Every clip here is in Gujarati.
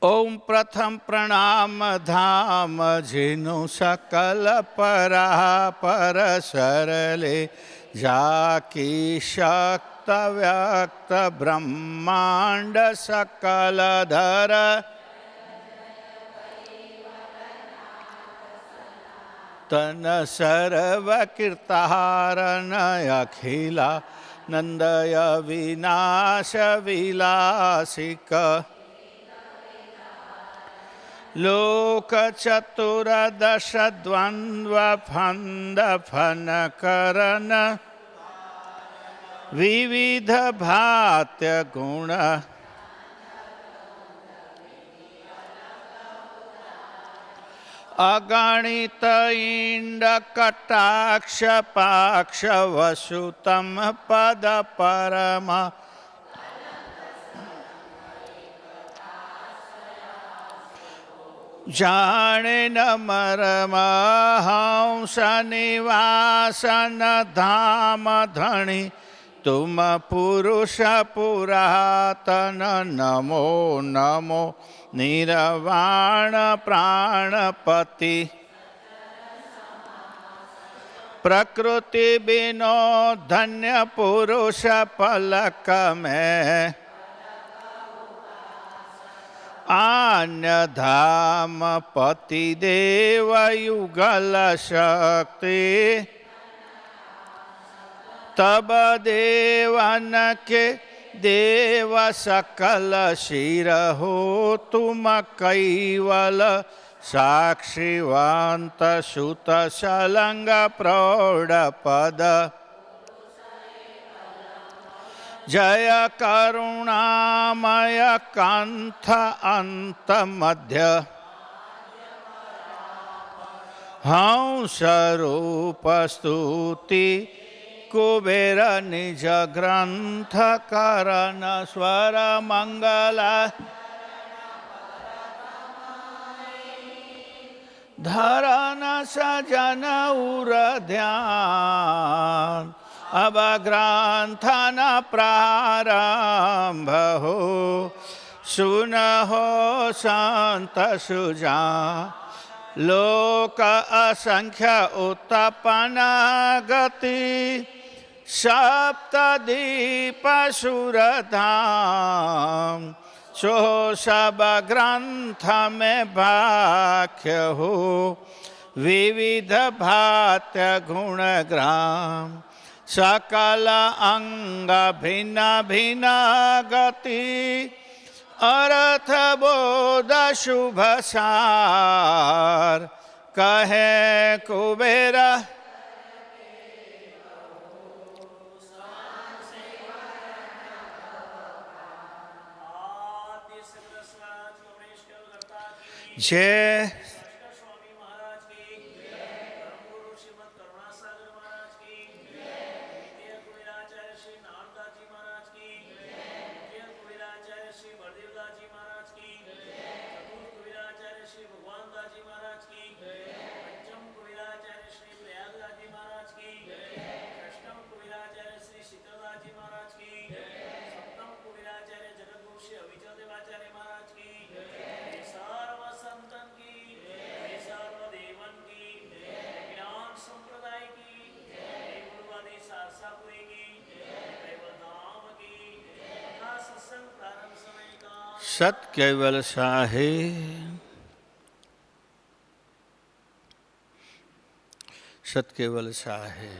ओम प्रथम प्रणाम धाम जिनु सकल परापर सरले जाकी शक्त व्यक्त ब्रह्मांड सकल धर तन सर्व कीर्तारन अखिला नंदय विनाश विलासिक लोक चतुर्दश द्वंद्व फंद फन करन विविध भात्य गुण अगणित इंड कटाक्ष पाक्ष वसुतम पद परमा जाने न मरमा हंस निवासन धाम धनी तुम पुरुष पुरातन नमो नमो निर्वाण प्राणपति प्रकृति बिनो धन्य पुरुष पलक में आन्य धाम पति देव युगल शक्ति तब देवन के देव सकल शिर हो तुम कैवल साक्षिवंत सुत सलंग प्रौढ़ पद जय करुणामय कंथ अंत मध्य हंस रूप स्तुति कुबेर निज ग्रंथ करण स्वर मंगला धरन सजन उर ध्यान अब ग्रंथ न प्रारंभ हो सुन हो संत सुजान लोक असंख्य उत्पन्न गति सप्तदीप सुरधाम सो सब ग्रंथ में भाख्य हो विविध भात्य गुण ग्राम सकल अंग भिन्न भिन्न गति अर्थ बोध शुभ सार कहे कुबेर जय सत केवल साहे सत केवल साहे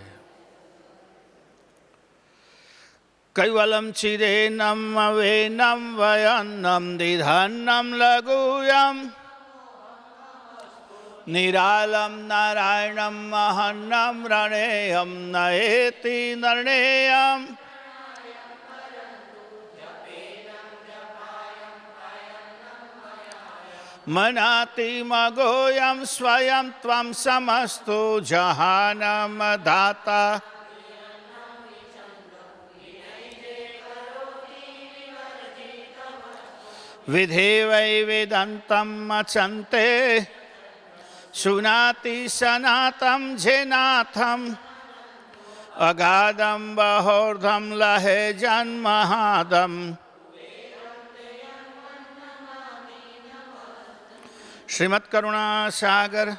कैवलम चिरेनम वेनम वयन्नम दिधन्नम लघुयम निरालम नारायणम महन्नम रणेयम नयेति निर्णेयम मनाति मगोयम स्वयं त्वं समस्तु जहानम दाता विधे वै वेदन्तं मचन्ते सुनाति सनातं जेनाथम अगाधं बहोर्धं लहे जन्महादम શ્રીમદ કરુણા સાગર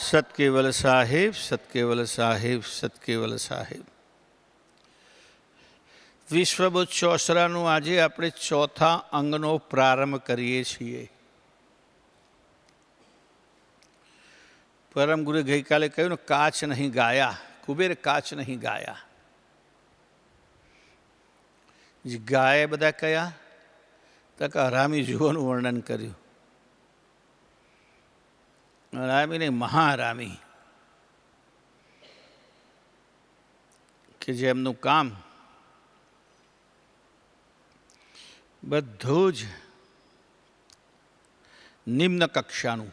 સતકેવલ સાહેબ, સતકેવલ સાહેબ, સતકેવલ સાહેબ. વિશ્વબુદ્ધ ચોસરાનું આજે આપણે ચોથા અંગનો પ્રારંભ કરીએ છીએ. પરમ ગુરુએ ગઈકાલે કહ્યું ને, કાચ નહીં ગાયા, કુબેર કાચ નહીં ગાયા. જે ગાય બધા કયા તો કે હરામી જુઓનું વર્ણન કર્યું. હરામી નહીં, મહારામી, કે જેમનું કામ બધું જ નિમ્ન કક્ષાનું,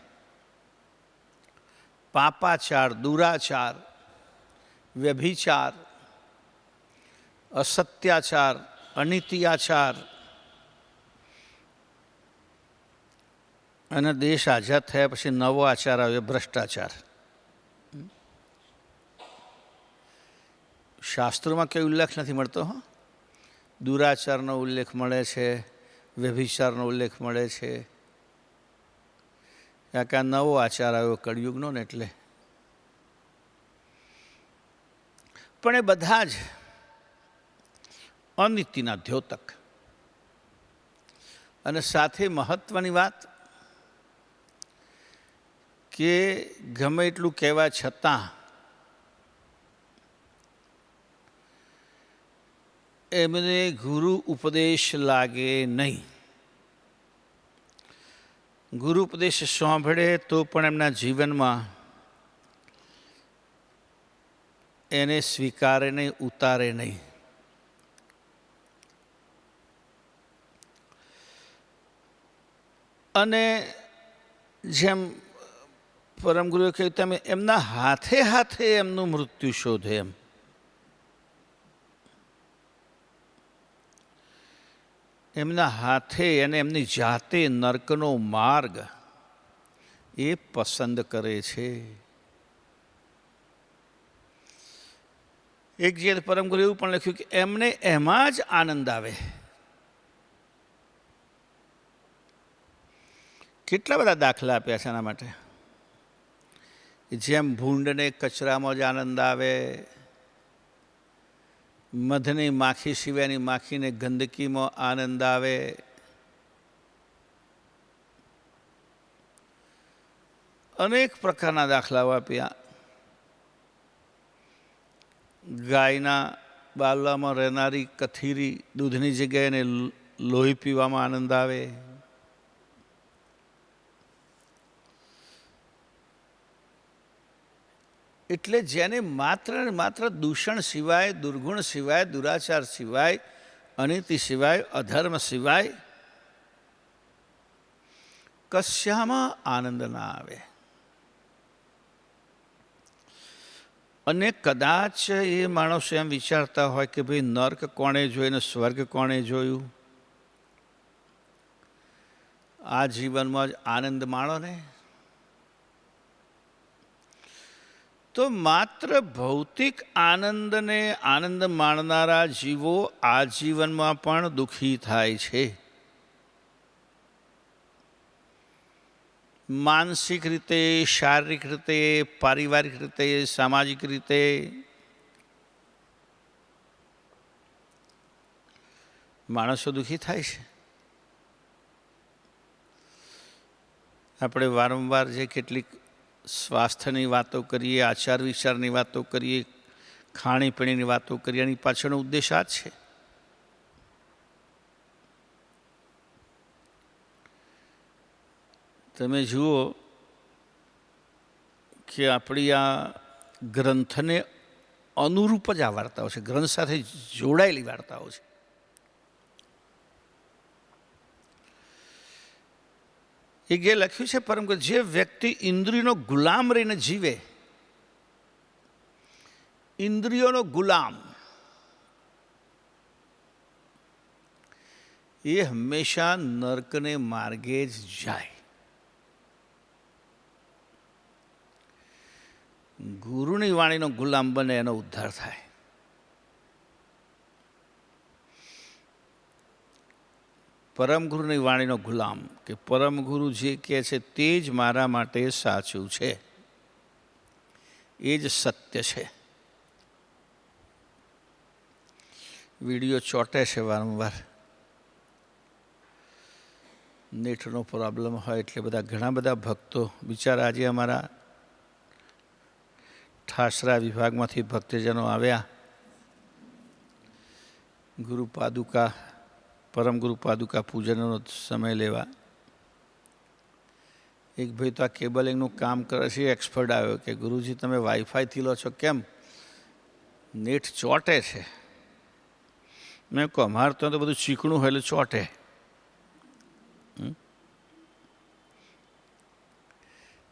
પાપાચાર, દુરાચાર, વ્યભિચાર, અસત્યાચાર, અનિત્યાચાર, અને દેશ આઝાદ થયા પછી નવો આચાર આવ્યો, ભ્રષ્ટાચાર. શાસ્ત્રોમાં કોઈ ઉલ્લેખ નથી મળતો. દુરાચારનો ઉલ્લેખ મળે છે, વ્યભિચારનો ઉલ્લેખ મળે છે. કે આ નવો આચાર આવ્યો કળિયુગનો ને એટલે. પણ એ બધા જ અનીતિના દ્યોતક. અને સાથે મહત્વની વાત કે ગમે એટલું કહેવા છતાં એમને ગુરુ ઉપદેશ લાગે નહીં. ગુરુ ઉપદેશ સાંભળે તો પણ એમના જીવનમાં એને સ્વીકારે નહીં, ઉતારે નહીં. અને જેમ પરમ ગુરુએ કહ્યું તેમ એમના હાથે હાથે એમનું મૃત્યુ શોધે. એમના હાથે અને એમની જાતે નર્કનો માર્ગ એ પસંદ કરે છે. એક જગ્યાએ પરમ ગુરુએ એવું પણ લખ્યું કે એમને એમાં જ આનંદ આવે. કેટલા બધા દાખલા આપ્યા છે આના માટે. જેમ ભૂંડને કચરામાં જ આનંદ આવે, મધની માખી સિવાયની માખીને ગંદકીમાં આનંદ આવે, અનેક પ્રકારના દાખલાઓ આપ્યા. ગાયના બાલામાં રહેનારી કથીરી દૂધની જગ્યાએ એને લોહી પીવામાં આનંદ આવે. એટલે જેને માત્ર ને માત્ર દૂષણ સિવાય, દુર્ગુણ સિવાય, દુરાચાર સિવાય, અનીતિ સિવાય, અધર્મ સિવાય કશામાં આનંદ ના આવે. અને કદાચ એ માણસો એમ વિચારતા હોય કે ભાઈ નર્ક કોણે જોયું ને સ્વર્ગ કોણે જોયું, આ જીવનમાં જ આનંદ માણો ને. તો માત્ર ભૌતિક આનંદને આનંદ માણનારા જીવો આ જીવનમાં પણ દુઃખી થાય છે. માનસિક રીતે, શારીરિક રીતે, પારિવારિક રીતે, સામાજિક રીતે. માણસો દુઃખી થાય છે. આપણે વારંવાર જે કેટલીક સ્વાસ્થ્યની વાતો કરીએ, આચાર વિચારની વાતો કરીએ, ખાણીપીણીની વાતો કરીએ, એની પાછળનો ઉદ્દેશ આ જ છે. તમે જુઓ કે આપણી આ ગ્રંથને અનુરૂપ જ આ વાર્તાઓ છે, ગ્રંથ સાથે જોડાયેલી વાર્તાઓ છે. એ જે લખ્યું છે પરમ કે જે વ્યક્તિ ઇન્દ્રિયનો ગુલામ રહીને જીવે, ઇન્દ્રિયોનો ગુલામ, એ હંમેશા નર્કને માર્ગે જ જાય. ગુરુની વાણીનો ગુલામ બને એનો ઉદ્ધાર થાય. પરમ ગુરુની વાણીનો ગુલામ કે પરમ ગુરુ જે કહે છે તે જ મારા માટે સાચું છે, એ જ સત્ય છે. વિડીયો ચોંટે છે વારંવાર. નેટનો પ્રોબ્લેમ હોય એટલે ઘણા બધા ભક્તો બિચારા આજે અમારા ઠાસરા વિભાગમાંથી ભક્તજનો આવ્યા ગુરુ પાદુકા પરમ ગુરુ પાદુકા પૂજનનો સમય લેવા. એક ભાઈ તો આ કેબલિંગનું કામ કરે છે, એક્સપર્ટ આવ્યો કે ગુરુજી તમે વાઈફાઈથી લો છો કેમ, નેટ ચોંટે છે. મેં કહું અમારે તો બધું ચીકણું હોય એટલે ચોંટે.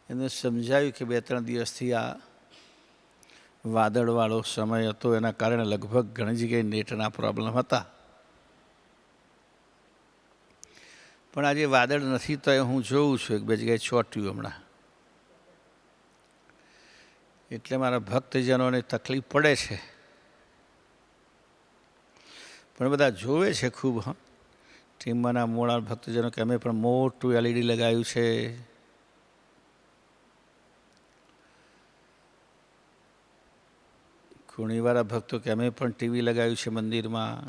એને સમજાવ્યું કે 2-3 દિવસથી આ વાદળવાળો સમય હતો, એના કારણે લગભગ ઘણી જગ્યાએ નેટના પ્રોબ્લેમ હતા. પણ આજે વાદળ નથી તો હું જોઉં છું 1-2 જગ્યાએ ચોંટ્યું હમણાં. એટલે મારા ભક્તજનોને તકલીફ પડે છે, પણ બધા જોવે છે ખૂબ. ટીમમાંના મોડા ભક્તજનો કે અમે પણ મોટું LED લગાવ્યું છે. ઘણીવાળા ભક્તો કે અમે પણ ટીવી લગાવ્યું છે મંદિરમાં.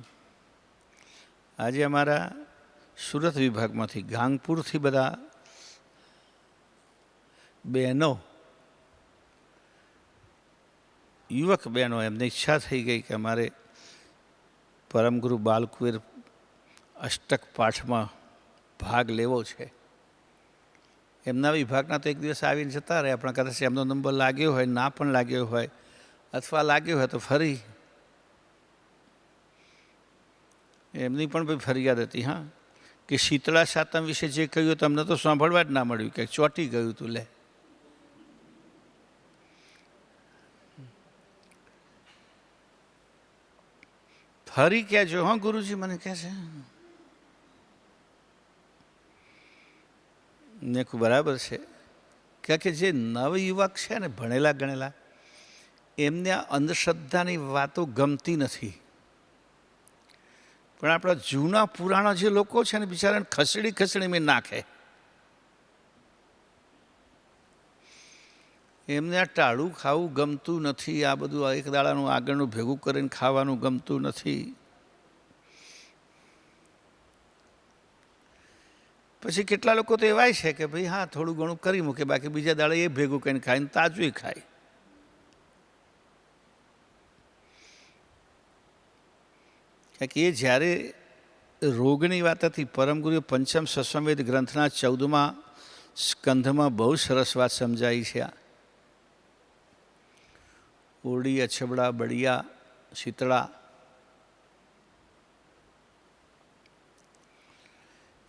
આજે અમારા સુરત વિભાગમાંથી ગાંગપુરથી બધા બહેનો, યુવક બહેનો, એમને ઈચ્છા થઈ ગઈ કે અમારે પરમગુરુ બાલકુંવર અષ્ટક પાઠમાં ભાગ લેવો છે. એમના વિભાગના તો એક દિવસ આવીને જતા રહે, આપણા કદાચ એમનો નંબર લાગ્યો હોય, ના પણ લાગ્યો હોય, અથવા લાગ્યો હોય તો ફરી એમની પણ ભાઈ ફરિયાદ હતી. હા, કે શીતળા સાતમ વિશે જે કહ્યું તમને તો સાંભળવા જ ના મળ્યું, કે ચોંટી ગયું તું. લે, ફરી કહેજો. હા ગુરુજી મને કહે છે. ને બરાબર છે, કારણ કે જે નવયુવક છે ને, ભણેલા ગણેલા, એમને આ અંધશ્રદ્ધાની વાતો ગમતી નથી. પણ આપણા જૂના પુરાણા જે લોકો છે ને, બિચારાને ખસેડી મેં નાખે. એમને આ ટાળું ખાવું ગમતું નથી, આ બધું એક દાડાનું આગળનું ભેગું કરીને ખાવાનું ગમતું નથી. પછી કેટલા લોકો તો એવાય છે કે ભાઈ હા થોડું ઘણું કરી મૂકે, બાકી બીજા દાડે એ ભેગું કરીને ખાઈને તાજું ખાય. કે એ જ્યારે રોગની વાત હતી, પરમગુરુએ પંચમ સસ્વમેધ ગ્રંથના 14મા સ્કંધમાં બહુ સરસ વાત સમજાઈ છે. ઓરડી, અછબડા, બળિયા, શીતળા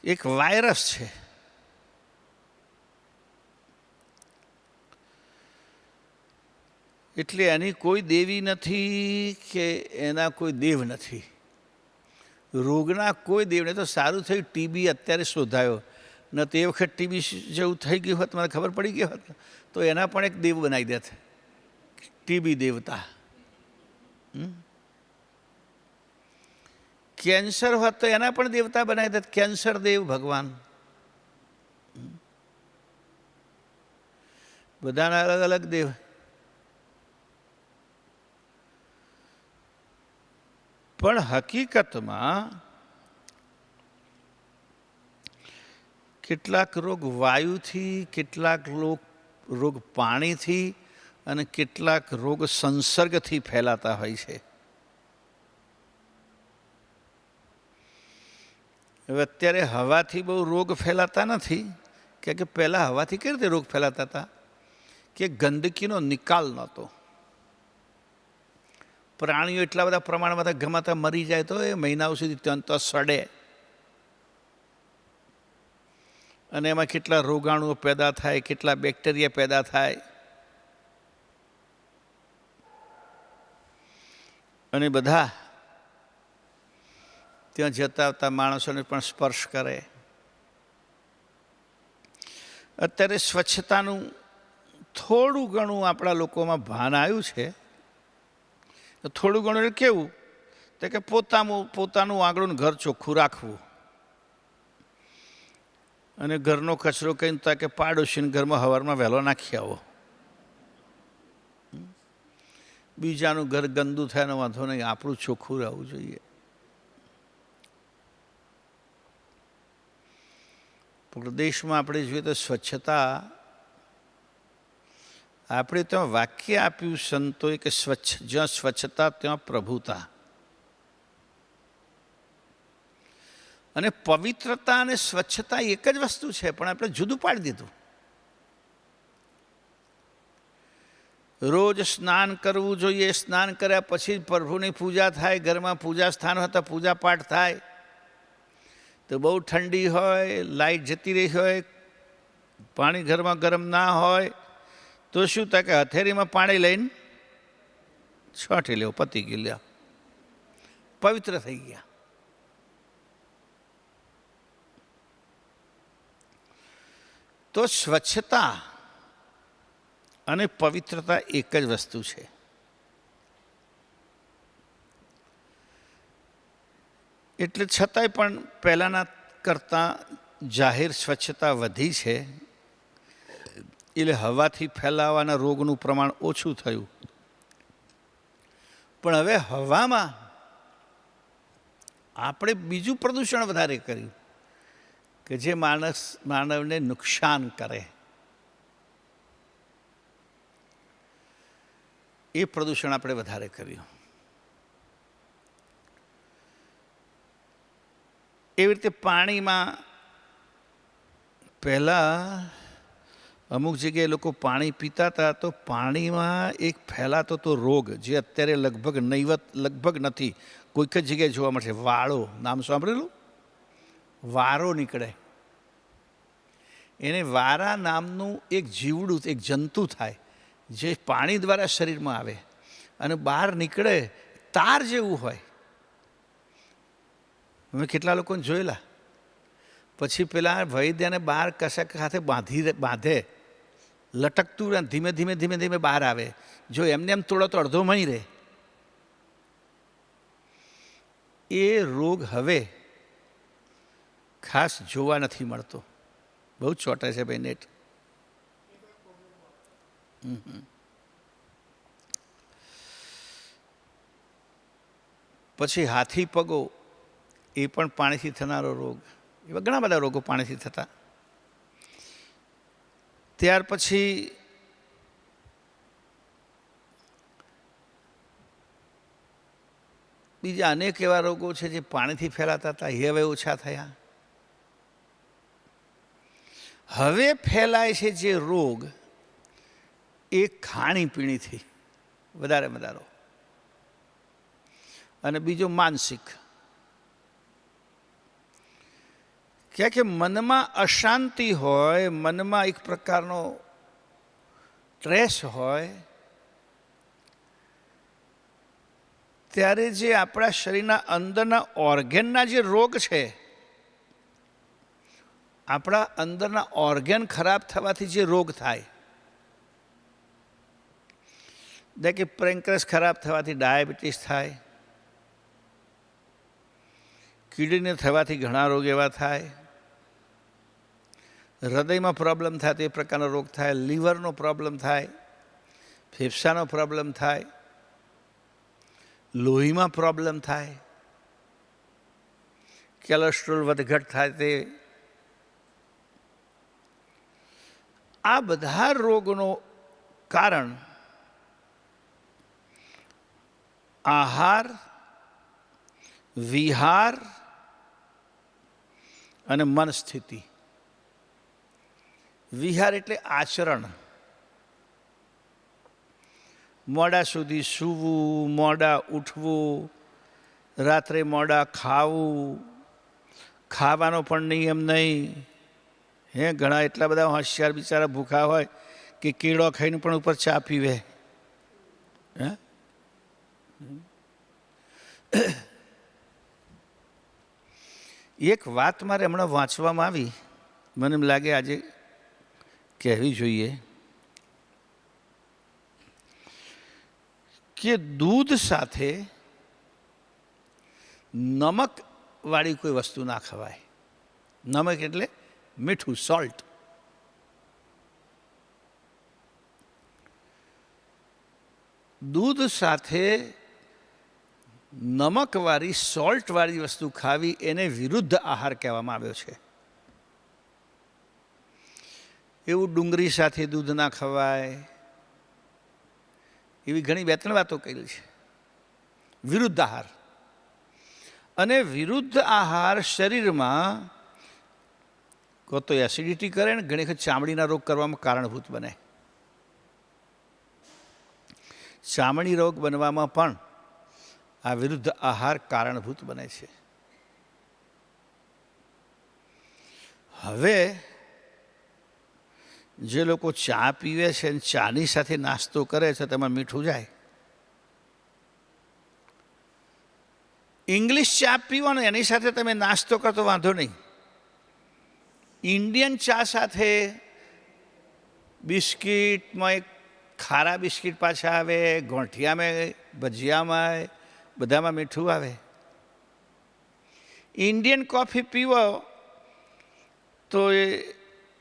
એક વાયરસ છે. એટલે એની કોઈ દેવી નથી કે એના કોઈ દેવ નથી. રોગના કોઈ દેવને તો સારું થયું ટીબી અત્યારે શોધાયો, ન તે વખત ટીબી જેવું થઈ ગયું હોત, મને ખબર પડી ગઈ હોત તો એના પણ એક દેવ બનાવી દેત, ટીબી દેવતા. કેન્સર હોત તો એના પણ દેવતા બનાવી દેત, કેન્સર દેવ ભગવાન. બધાના અલગ અલગ દેવ. પણ હકીકતમાં કેટલાક રોગ વાયુથી, કેટલાક રોગ પાણીથી અને કેટલાક રોગ સંસર્ગથી ફેલાતા હોય છે. હવે અત્યારે હવાથી બહુ રોગ ફેલાતા નથી, કે પહેલાં હવાથી કઈ રીતે રોગ ફેલાતા હતા કે ગંદકીનો નિકાલ નહોતો. પ્રાણીઓ એટલા બધા પ્રમાણમાં ગમાતા મરી જાય તો એ મહિનાઓ સુધી ત્યાં તો સડે, અને એમાં કેટલા રોગાણુઓ પેદા થાય, કેટલા બેક્ટેરિયા પેદા થાય, અને બધા ત્યાં જતા આવતા માણસોને પણ સ્પર્શ કરે. અત્યારે સ્વચ્છતાનું થોડું ઘણું આપણા લોકોમાં ભાન આવ્યું છે. થોડું ઘણું એટલે કેવું, તો કે પોતાનું આંગળું ઘર ચોખ્ખું રાખવું, અને ઘરનો કચરો કહીને તો કે પાડોશીને ઘરમાં હવારમાં વહેલો નાખી આવો. બીજાનું ઘર ગંદુ થાય ને વાંધો નહીં, આપણું ચોખ્ખું રહેવું જોઈએ. પ્રદેશમાં આપણે જોઈએ તો સ્વચ્છતા, આપણે ત્યાં વાક્ય આપ્યું સંતોએ કે જ્યાં સ્વચ્છતા ત્યાં પ્રભુતા. અને પવિત્રતા અને સ્વચ્છતા એક જ વસ્તુ છે, પણ આપણે જુદું પાડી દીધું. રોજ સ્નાન કરવું જોઈએ, સ્નાન કર્યા પછી પ્રભુની પૂજા થાય, ઘરમાં પૂજા સ્થાન હતા, પૂજા પાઠ થાય. તો બહુ ઠંડી હોય, લાઇટ જતી રહી હોય, પાણી ઘરમાં ગરમ ના હોય, તો શું થાય કે હથેળીમાં પાણી લઈને છાંટી લેવું, પતી ગયું, લ્યો પવિત્ર થઈ ગયા. તો સ્વચ્છતા અને પવિત્રતા એક જ વસ્તુ છે. એટલે છતાંય પણ પહેલાંના કરતાં જાહેર સ્વચ્છતા વધી છે, એટલે હવાથી ફેલાવાના રોગનું પ્રમાણ ઓછું થયું. પણ હવે હવામાં આપણે બીજું પ્રદૂષણ વધારે કર્યું કે જે માનવને નુકસાન કરે. એ પ્રદૂષણ આપણે વધારે કર્યું. એવી રીતે પાણીમાં પહેલાં અમુક જગ્યાએ લોકો પાણી પીતા હતા, તો પાણીમાં એક ફેલાતો તો રોગ જે અત્યારે લગભગ નથી, કોઈક જ જગ્યાએ જોવા મળશે, વાળો. નામ સાંભળેલું? વારો નીકળે. એને વારા નામનું એક જીવડું, એક જંતુ થાય, જે પાણી દ્વારા શરીરમાં આવે અને બહાર નીકળે, તાર જેવું હોય. મેં કેટલા લોકોને જોયેલા. પછી પેલા વૈદ્યને બહાર કશાક સાથે બાંધે, લટકતું ધીમે ધીમે ધીમે ધીમે બહાર આવે. જો એમને એમ તોડો તો અડધો મહી રહે. એ રોગ હવે ખાસ જોવા નથી મળતો. બહુ ચોટે છે ભાઈ નેટ. પછી હાથી પગો, એ પણ પાણીથી થનારો રોગ. એવા ઘણા બધા રોગો પાણીથી થતા. ત્યાર પછી બીજા અનેક એવા રોગો છે જે પાણીથી ફેલાતા હતા, એ હવે ઓછા થયા. હવે ફેલાય છે જે રોગ, એ ખાણીપીણીથી વધારે. અને બીજો માનસિક, કે મનમાં અશાંતિ હોય, મનમાં એક પ્રકારનો સ્ટ્રેસ હોય, ત્યારે જે આપણા શરીરના અંદરના ઓર્ગેનના જે રોગ છે, આપણા અંદરના ઓર્ગેન ખરાબ થવાથી જે રોગ થાય, એટલે કે પેન્ક્રિયાસ ખરાબ થવાથી ડાયાબિટીસ થાય, કિડનીને થવાથી ઘણા રોગ એવા થાય, હૃદયમાં પ્રોબ્લેમ થાય તો એ પ્રકારનો રોગ થાય, લીવરનો પ્રોબ્લેમ થાય, ફેફસાનો પ્રોબ્લેમ થાય, લોહીમાં પ્રોબ્લેમ થાય, કોલેસ્ટ્રોલ વધઘટ થાય. તે આ બધા રોગોનું કારણ આહાર, વિહાર અને મન સ્થિતિ. વિહાર એટલે આચરણ. મોડા સુધી સૂવું, મોડા ઉઠવું, રાત્રે મોડા ખાવું, ખાવાનો પણ નિયમ નહીં. ઘણા એટલા બધા હોશિયાર બિચારા ભૂખા હોય કે કેળો ખાઈને પણ ઉપર ચા પીવે. એક વાત મારે હમણાં વાંચવામાં આવી, મને એમ લાગે આજે કહેવી જોઈએ. કે દૂધ સાથે નમકવાળી કોઈ વસ્તુ ના ખવાય. નમક એટલે મીઠું, સોલ્ટ. દૂધ સાથે નમકવાળી સોલ્ટવાળી વસ્તુ ખાવી એને વિરુદ્ધ આહાર કહેવામાં આવ્યો છે. એવું ડુંગળી સાથે દૂધ ના ખવાય, એવી ઘણી 2-3 વાતો કરેલી છે. વિરુદ્ધ આહાર. અને વિરુદ્ધ આહાર શરીરમાં તો એસિડિટી કરે ને ઘણી વખત ચામડીના રોગ કરવામાં કારણભૂત બને. ચામડી રોગ બનવામાં પણ આ વિરુદ્ધ આહાર કારણભૂત બને છે. હવે જે લોકો ચા પીવે છે અને ચાની સાથે નાસ્તો કરે છે તેમાં મીઠું જાય. ઇંગ્લિશ ચા પીવો ને એની સાથે તમે નાસ્તો કરો તો વાંધો નહીં. ઇન્ડિયન ચા સાથે બિસ્કિટમાં એક ખારા બિસ્કિટ પાછા આવે, ગોંઠિયામાં, ભજીયામાં, બધામાં મીઠું આવે. ઇન્ડિયન કોફી પીવો તો એ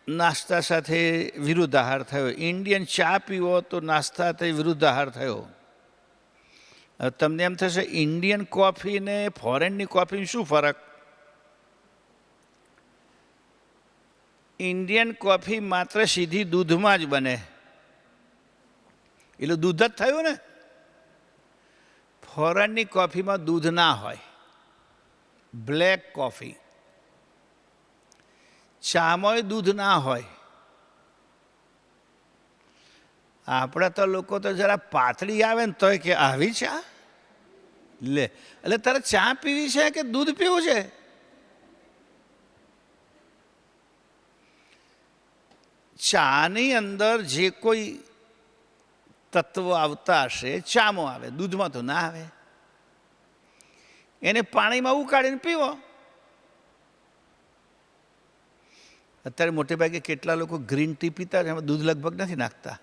નાસ્તા સાથે વિરુદ્ધ આહાર થયો. ઇન્ડિયન ચા પીવો તો નાસ્તા સાથે વિરુદ્ધ આહાર થયો. તમને એમ થશે ઇન્ડિયન કોફી ને ફોરેનની કોફી શું ફરક? ઇન્ડિયન કોફી માત્ર સીધી દૂધમાં જ બને, એટલે દૂધ જ થયું ને. ફોરેનની કોફીમાં દૂધ ના હોય, બ્લેક કોફી. ચામાં દૂધ ના હોય. આપણા તો લોકો તો જરા પાતળી આવે ને તોય કે આવી ચા લે. એટલે તારે ચા પીવી છે કે દૂધ પીવું છે? ચાની અંદર જે કોઈ તત્વ આવતા હશે ચામાં આવે, દૂધમાં તો ના આવે. એને પાણીમાં ઉકાળીને પીવો. અત્યારે મોટે ભાગે કેટલા લોકો ગ્રીન ટી પીતા એમાં દૂધ લગભગ નથી નાખતા.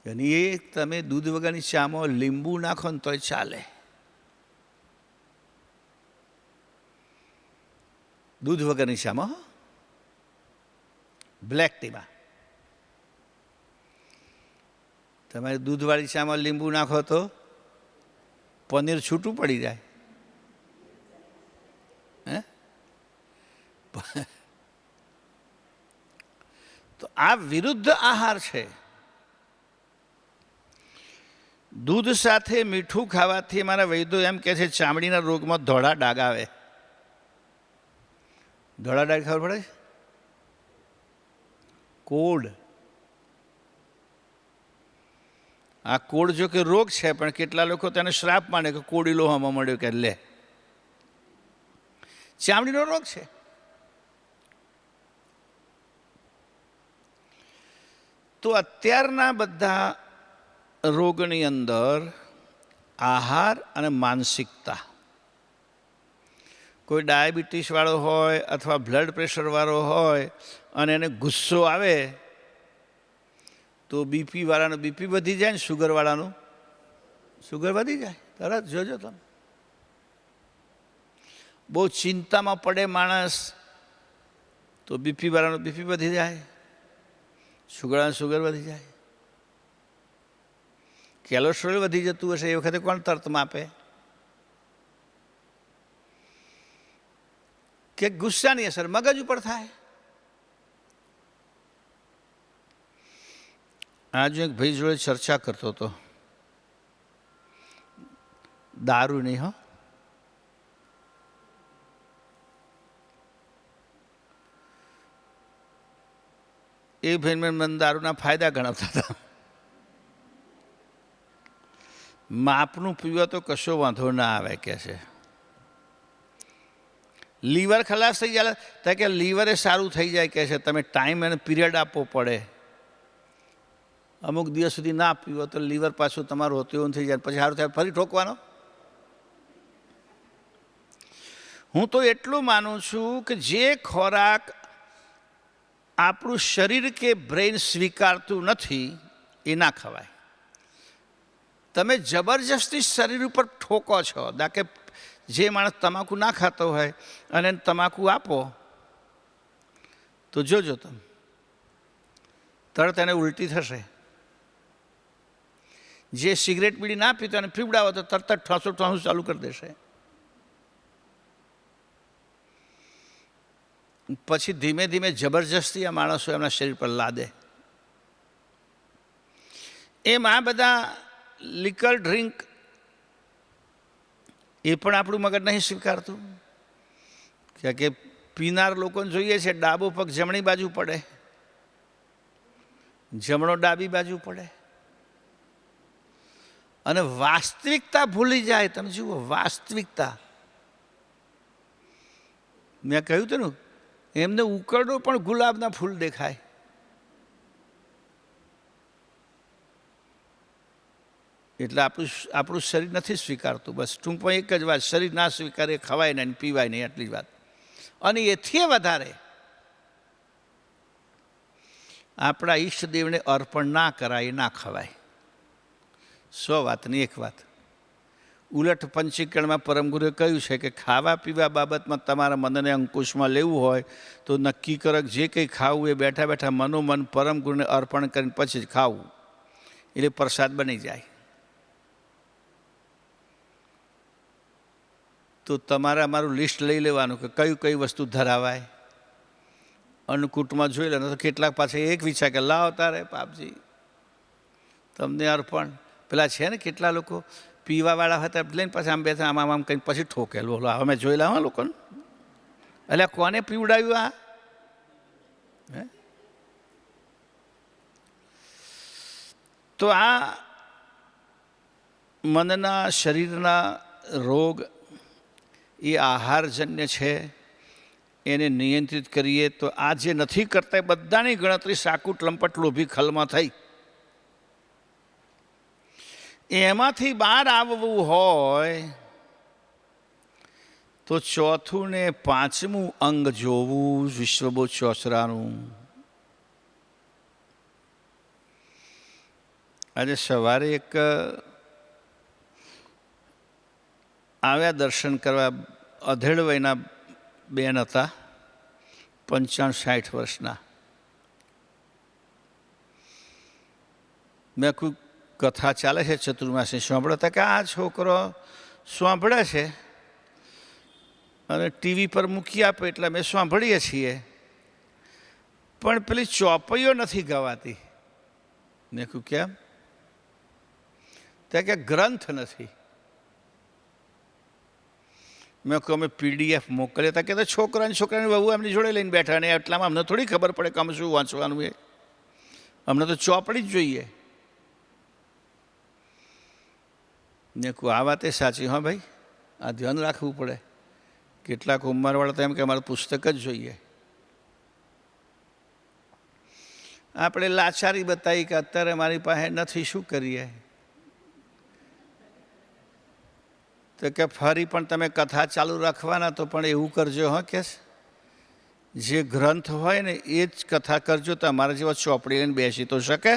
અને એ તમે દૂધ વગરની ચામાં લીંબુ નાખો ને તોય ચાલે. દૂધ વગરની ચામાં, બ્લેક ટીમાં. તમારે દૂધવાળી ચામાં લીંબુ નાખો તો પનીર છૂટું પડી જાય. હે? તો આ વિરુદ્ધ આહાર છે. દૂધ સાથે મીઠું ખાવાથી મારા વૈદ્યો એમ કહે છે ચામડીના રોગમાં ધોળા ડાઘ આવે. ધોળા ડાઘ ખબર પડે છે? કોડ. આ કોડ જો કે રોગ છે, પણ કેટલા લોકો તેને શ્રાપ માને કે કોડી લોહામાં મળ્યો કે લે. ચામડીનો રોગ છે. તો અત્યારના બધા રોગની અંદર આહાર અને માનસિકતા. કોઈ ડાયાબિટીસવાળો હોય અથવા બ્લડ પ્રેશરવાળો હોય અને એને ગુસ્સો આવે તો બીપીવાળાનું બીપી વધી જાય ને શુગરવાળાનું શુગર વધી જાય. તરત જોજો તમે. બહુ ચિંતામાં પડે માણસ તો બીપીવાળાનું બીપી વધી જાય, શુગરવાળાનું શુગર વધી જાય. કોલેસ્ટ્રોલ વધી જતું હશે એ વખતે કોણ તરત માપે? કે ગુસ્સાની અસર મગજ ઉપર થાય. આજે એક ભાઈ જોડે ચર્ચા કરતો હતો, દારૂ નહીં હો, એ ભાઈ મને દારૂના ફાયદા ગણાવતા હતા. માપનું પીવા તો કશો વાંધો ના આવે કે છે. લીવર ખલાસ થઈ જાય તો કે લીવરે સારું થઈ જાય કે છે. તમે ટાઈમ અને પીરિયડ આપવો પડે. અમુક દિવસ સુધી ના પીવો તો લીવર પાછું તમારું હોતું એવું થઈ જાય, પછી સારું થાય ફરી ઠોકવાનો. હું તો એટલું માનું છું કે જે ખોરાક આપણું શરીર કે બ્રેઇન સ્વીકારતું નથી એ ના ખવાય. તમે જબરજસ્તી શરીર ઉપર ઠોકો છો. કે જે માણસ તમાકુ ના ખાતો હોય અને તમાકુ આપો તો જોજો તમે, તરત એને ઉલટી થશે. જે સિગરેટ બીડી ના પીતો અને પીવડાવો તો તરત જ ઠોસું ઠોસું ચાલુ કરી દેશે. પછી ધીમે ધીમે જબરજસ્તી આ માણસો એમના શરીર પર લાદે. એમ આ બધા લિકર ડ્રિંક એ પણ આપણું મગજ નહીં સ્વીકારતું. કે પીનાર લોકોને જોઈએ છે ડાબો પગ જમણી બાજુ પડે, જમણો ડાબી બાજુ પડે, અને વાસ્તવિકતા ભૂલી જાય. તમે જુઓ, વાસ્તવિકતા. મેં કહ્યું હતું ને, એમને ઉકરડો પણ ગુલાબના ફૂલ દેખાય. એટલે આપણું શરીર નથી સ્વીકારતું. બસ ટૂંકમાં એક જ વાત, શરીર ના સ્વીકારે, ખવાય નહીં, પીવાય નહીં, આટલી જ વાત. અને એથી વધારે આપણા ઈષ્ટદેવને અર્પણ ના કરાય, ના ખવાય. 100 વાતની એક વાત. ઉલટ પંચીકરણમાં પરમગુરુએ કહ્યું છે કે ખાવા પીવા બાબતમાં તમારા મનને અંકુશમાં લેવું હોય તો નક્કી કરો જે કંઈ ખાવું એ બેઠા બેઠા મનોમન પરમગુરુને અર્પણ કરીને પછી જ ખાવું, એટલે પ્રસાદ બની જાય. તો તમારે અમારું લિસ્ટ લઈ લેવાનું કે કઈ વસ્તુ ધરાવાય. અન્નકૂટમાં જોઈ લે તો કેટલાક પાછા એક વિચાર કે લાવ તારે પાપજી તમને અર્પણ. પેલા છે ને કેટલા લોકો પીવાવાળા હતા લઈને પછી આમ બેઠા આમ કંઈ પછી ઠોકેલું. બોલો અમે જોયેલા હા લોકોને. એટલે કોને પીવડાવ્યું આ? તો આ મનના શરીરના રોગ એ આહારજન્ય છે. એને નિયંત્રિત કરીએ તો આ જે નથી કરતા એ બધાની ગણતરી સાકુટ લંપટ લોભી ખલમાં થઈ. એમાંથી બહાર આવવું હોય તો ચોથું ને પાંચમું અંગ જોવું, વિશ્વબો ચોસરાનું. આજે સવારે એક આવ્યા દર્શન કરવા, અધેડ વયના બેન હતા, 55-60 વર્ષના. મેં કોઈ કથા ચાલે છે ચતુર્માસી, સાંભળો હતા કે આ છોકરો સાંભળે છે અને ટીવી પર મૂકી આપે એટલે અમે સાંભળીએ છીએ, પણ પેલી ચોપડીઓ નથી ગવાતી. મેં કહ્યું કેમ? ત્યાં કે ગ્રંથ નથી. મેં કહું અમે PDF મોકલ્યા હતા કે છોકરાની વહુ એમની જોડે લઈને બેઠા ને એટલામાં અમને થોડી ખબર પડે કે અમે શું વાંચવાનું એ. અમને તો ચોપડી જ જોઈએ. મેં કહું આ વાત એ સાચી. હા ભાઈ, આ ધ્યાન રાખવું પડે. કેટલાક ઉંમરવાળા તો એમ કે અમારે પુસ્તક જ જોઈએ. આપણે લાચારી બતાવી કે અત્યારે મારી પાસે નથી, શું કરીએ? તો કે ફરી પણ તમે કથા ચાલુ રાખવાના તો પણ એવું કરજો હા કે જે ગ્રંથ હોય ને એ જ કથા કરજો. તો અમારા જેવા ચોપડી લઈને બેસી તો શકે?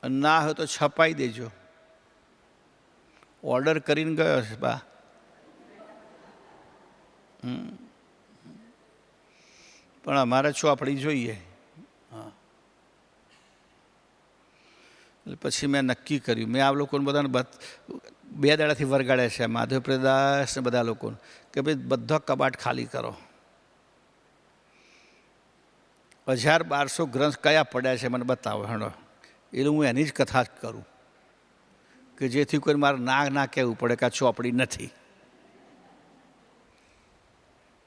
ના હોય તો છપાઈ દેજો. ઓર્ડર કરીને ગયો છે બા. પણ અમારે ચોપડી જોઈએ. એટલે પછી મેં નક્કી કર્યું, મેં આ લોકોને બધાને 2 દાડાથી વરગાડ્યા છે, માધવપ્રદાસ ને બધા લોકોને, કે ભાઈ બધા કબાટ ખાલી કરો. 1200 ગ્રંથ કયા પડ્યા છે મને બતાવો. હેડો, એટલે હું એની જ કથા જ કરું કે જેથી કોઈ મારે ના કહેવું પડે કે આ ચોપડી નથી.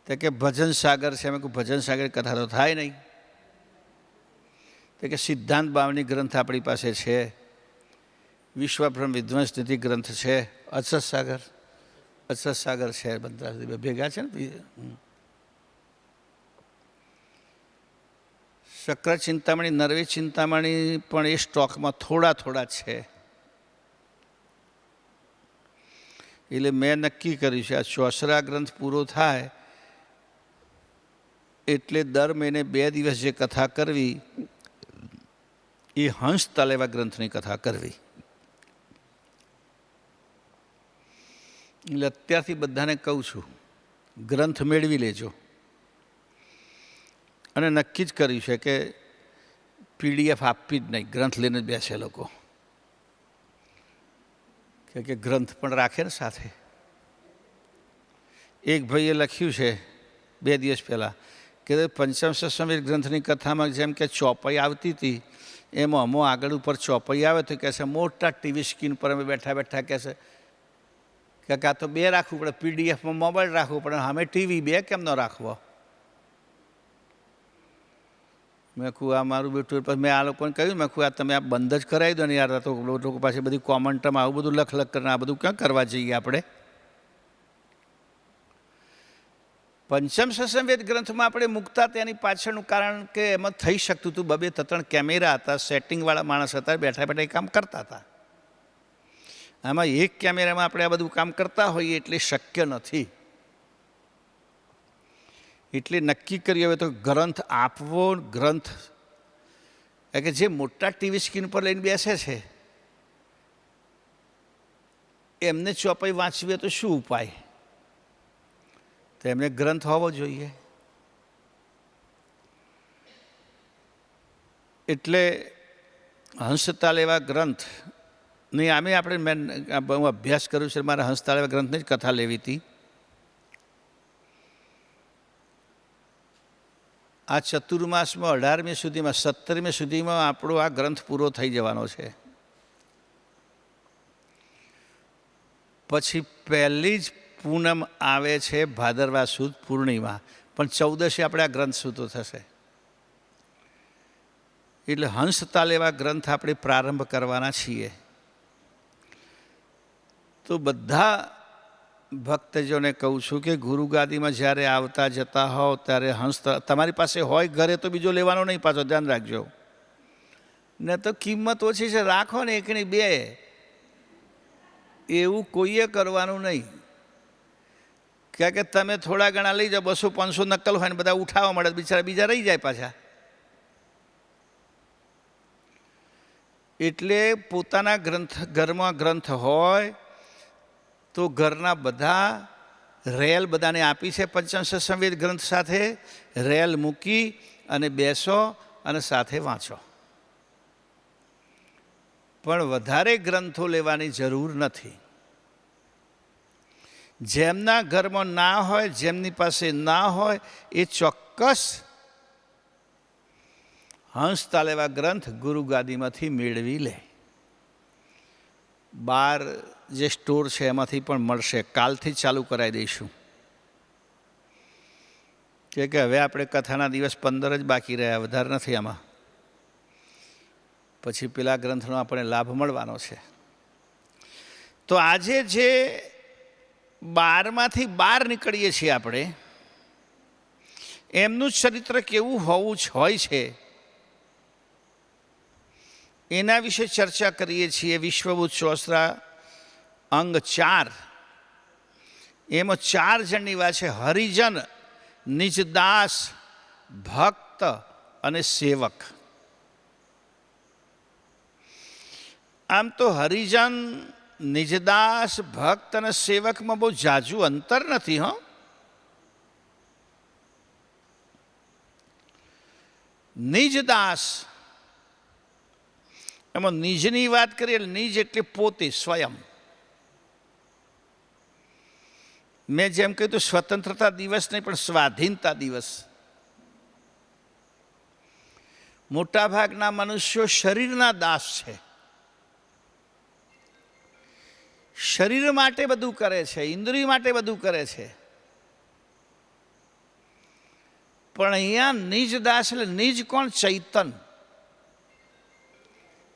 તો કે ભજન સાગર છે. મેં કહ્યું ભજન સાગર કથા તો થાય નહીં. તો કે સિદ્ધાંત બાવની ગ્રંથ આપણી પાસે છે, વિશ્વબ્રહ્મ વિધ્વંસ નિધિ ગ્રંથ છે, અચત સાગર છે, બધા ભેગા છે ને. શક્ર ચિંતામણી, નરવી ચિંતામણી પણ એ સ્ટોકમાં થોડા છે. એટલે મેં નક્કી કર્યું છે આ ચોસરા ગ્રંથ પૂરો થાય એટલે દર મહિને 2 દિવસ જે કથા કરવી એ હંસ તાલેવા ગ્રંથની કથા કરવી. એટલે અત્યારથી બધાને કહું છું, ગ્રંથ મેળવી લેજો. અને નક્કી જ કર્યું છે કે PDF આપવી જ નહીં, ગ્રંથ લઈને જ બેસે લોકો. કે ગ્રંથ પણ રાખે ને સાથે. એક ભાઈએ લખ્યું છે 2 દિવસ પહેલાં કે પંચમ સત્સંગ ગ્રંથની કથામાં જેમ કે ચોપાઈ આવતી હતી એમાં અમો આગળ ઉપર ચોપાઈ આવે તો કહેશે મોટા ટીવી સ્ક્રીન પર અમે બેઠા બેઠા કહેશે કે આ તો 2 રાખવું પડે, PDFમાં મોબાઈલ રાખવું પડે, અમે ટીવી 2 કેમ ન રાખવો? મેં કહું આ મારું બેઠું. પછી મેં આ લોકોને કહ્યું, મેં કહું આ તમે આ બંધ જ કરાવી દો ને યાર. તો લોકો પાસે બધી કોમેન્ટમાં આવું બધું લખ કરીને આ બધું ક્યાં કરવા જઈએ આપણે? પંચમ સત્સંગ ગ્રંથમાં આપણે મૂકતા તેની પાછળનું કારણ કે એમાં થઈ શકતું હતું 2-3 કેમેરા હતા, સેટિંગવાળા માણસ હતા, બેઠા બેઠા એ કામ કરતા હતા. આમાં એક કેમેરામાં આપણે આ બધું કામ કરતા હોઈએ એટલે શક્ય નથી. એટલે નક્કી કર્યું હવે તો ગ્રંથ આપવો. ગ્રંથ કે જે મોટા ટીવી સ્ક્રીન પર લઈને બેસે છે એમને ચોપાઈ વાંચવી હોય તો શું ઉપાય? તો એમને ગ્રંથ હોવો જોઈએ. એટલે હંસતાલ એવા ગ્રંથ નહીં આમે આપણે હું અભ્યાસ કર્યું છે. મારા હંસતાલ એવા ગ્રંથની જ કથા લેવી હતી. આ ચતુર્માસમાં 18મી સુધીમાં 17મી સુધીમાં આપણો આ ગ્રંથ પૂરો થઈ જવાનો છે. પછી પહેલી જ પૂનમ આવે છે ભાદરવા સુદ પૂર્ણિમા, પણ 14 આપણે આ ગ્રંથ સૂતો થશે. એટલે હંસતાલ એવા ગ્રંથ આપણે પ્રારંભ કરવાના છીએ. તો બધા ભક્તજોને કહું છું કે ગુરુગાદીમાં જ્યારે આવતા જતા હોવ ત્યારે હંસ તમારી પાસે હોય ઘરે તો બીજો લેવાનો નહીં, પાછો ધ્યાન રાખજો. ને તો કિંમત ઓછી છે, રાખો ને 1 ની 2, એવું કોઈએ કરવાનું નહીં. કે તમે થોડા ઘણા લઈ જાઓ, 200-500 નકલ હોય ને બધા ઉઠાવવા મળે, બિચારા બીજા રહી જાય પાછા. એટલે પોતાના ઘરમાં ગ્રંથ હોય તો ઘરના બધા રેલ બધાને આપી છે પંચમ સત્સંગ ગ્રંથ સાથે. રેલ મૂકી અને બેસો અને સાથે વાંચો. પણ વધારે ગ્રંથો લેવાની જરૂર નથી. જેમના ઘરમાં ના હોય, જેમની પાસે ના હોય એ ચોક્કસ હંસતાલ એવા ગ્રંથ ગુરુગાદીમાંથી મેળવી લે. બહાર જે સ્ટોર છે એમાંથી પણ મળશે. કાલથી જ ચાલુ કરાવી દઈશું. કે હવે આપણે કથાના દિવસ 15 જ બાકી રહ્યા, વધારે નથી આમાં. પછી પેલા ગ્રંથનો આપણે લાભ મળવાનો છે. તો આજે જે 12માંથી બહાર નીકળીએ છીએ આપણે, એમનું ચરિત્ર કેવું હોય છે એના વિશે ચર્ચા કરીએ છીએ. વિશ્વભૂત ચોસરા અંગ 4 એમાં 4 જણની વાત છે: હરિજન, નિજદાસ, ભક્ત અને સેવક. આમ તો હરિજન, નિજદાસ, ભક્ત અને સેવકમાં બહુ ઝાઝું અંતર નથી. નિજદાસ એમાં નિજની વાત કરીએ. નિજ એટલે પોતે, સ્વયં. મેં જેમ કહ્યું તો સ્વતંત્રતા દિવસ નહીં પણ સ્વાધીનતા દિવસ. મોટાભાગના મનુષ્યો શરીરના દાસ છે. શરીર માટે બધું કરે છે, ઇન્દ્રિય માટે બધું કરે છે. પણ અહીંયા નિજ દાસ એટલે નિજ કોણ? ચૈતન,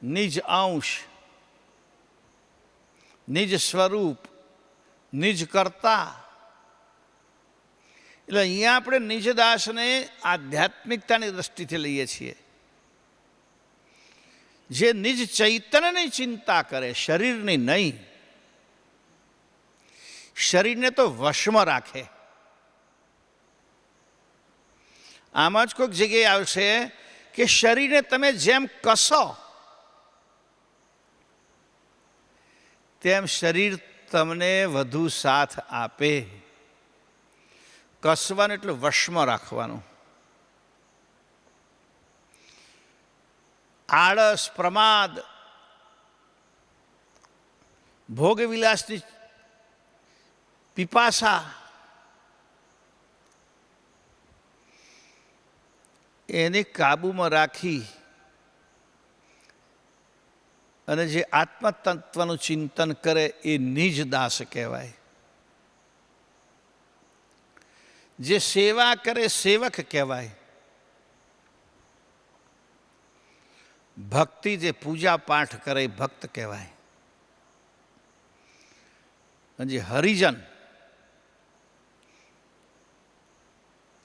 નિજ અંશ, નિજ સ્વરૂપ, નિજ કર્તા. એટલે અહીંયા આપણે નિજદાસને આધ્યાત્મિકતાની દ્રષ્ટિથી લઈએ છીએ. જે નિજ ચૈતન્યની ચિંતા કરે, શરીરની નહીં. શરીરને તો વશમાં રાખે આમાં જ કોઈક જગ્યાએ આવશે કે શરીરને તમે જેમ કસો તેમ શરીર તમને વધુ સાથ આપે. કસવાનું એટલે વશમાં રાખવાનું. આળસ, પ્રમાદ, ભોગવિલાસની પીપાસા એને કાબૂમાં રાખી અને જે આત્મતત્વનું ચિંતન કરે એ નિજ દાસ કહેવાય. જે સેવા કરે સેવક કહેવાય. ભક્તિ જે પૂજા પાઠ કરે એ ભક્ત કહેવાય. અને જે હરિજન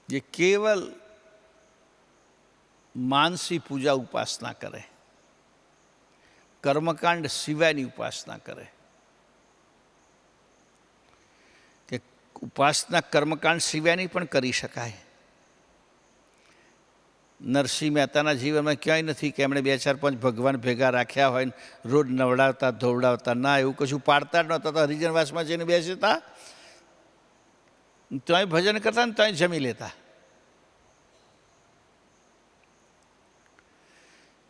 જે કેવલ માનસી પૂજા ઉપાસના કરે, કર્મકાંડ સિવાયની ઉપાસના કરે, કે ઉપાસના કર્મકાંડ સિવાયની પણ કરી શકાય. નરસિંહ મહેતાના જીવનમાં ક્યાંય નથી કે એમણે 2-4-5 ભગવાન ભેગા રાખ્યા હોય, રોજ નવડાવતા ધોવડાવતા. ના, એવું કશું પાડતા જ નહોતા. તો હરિજનવાસમાં જઈને બેસતા, ત્યાંય ભજન કરતા ને ત્યાંય જમી લેતા.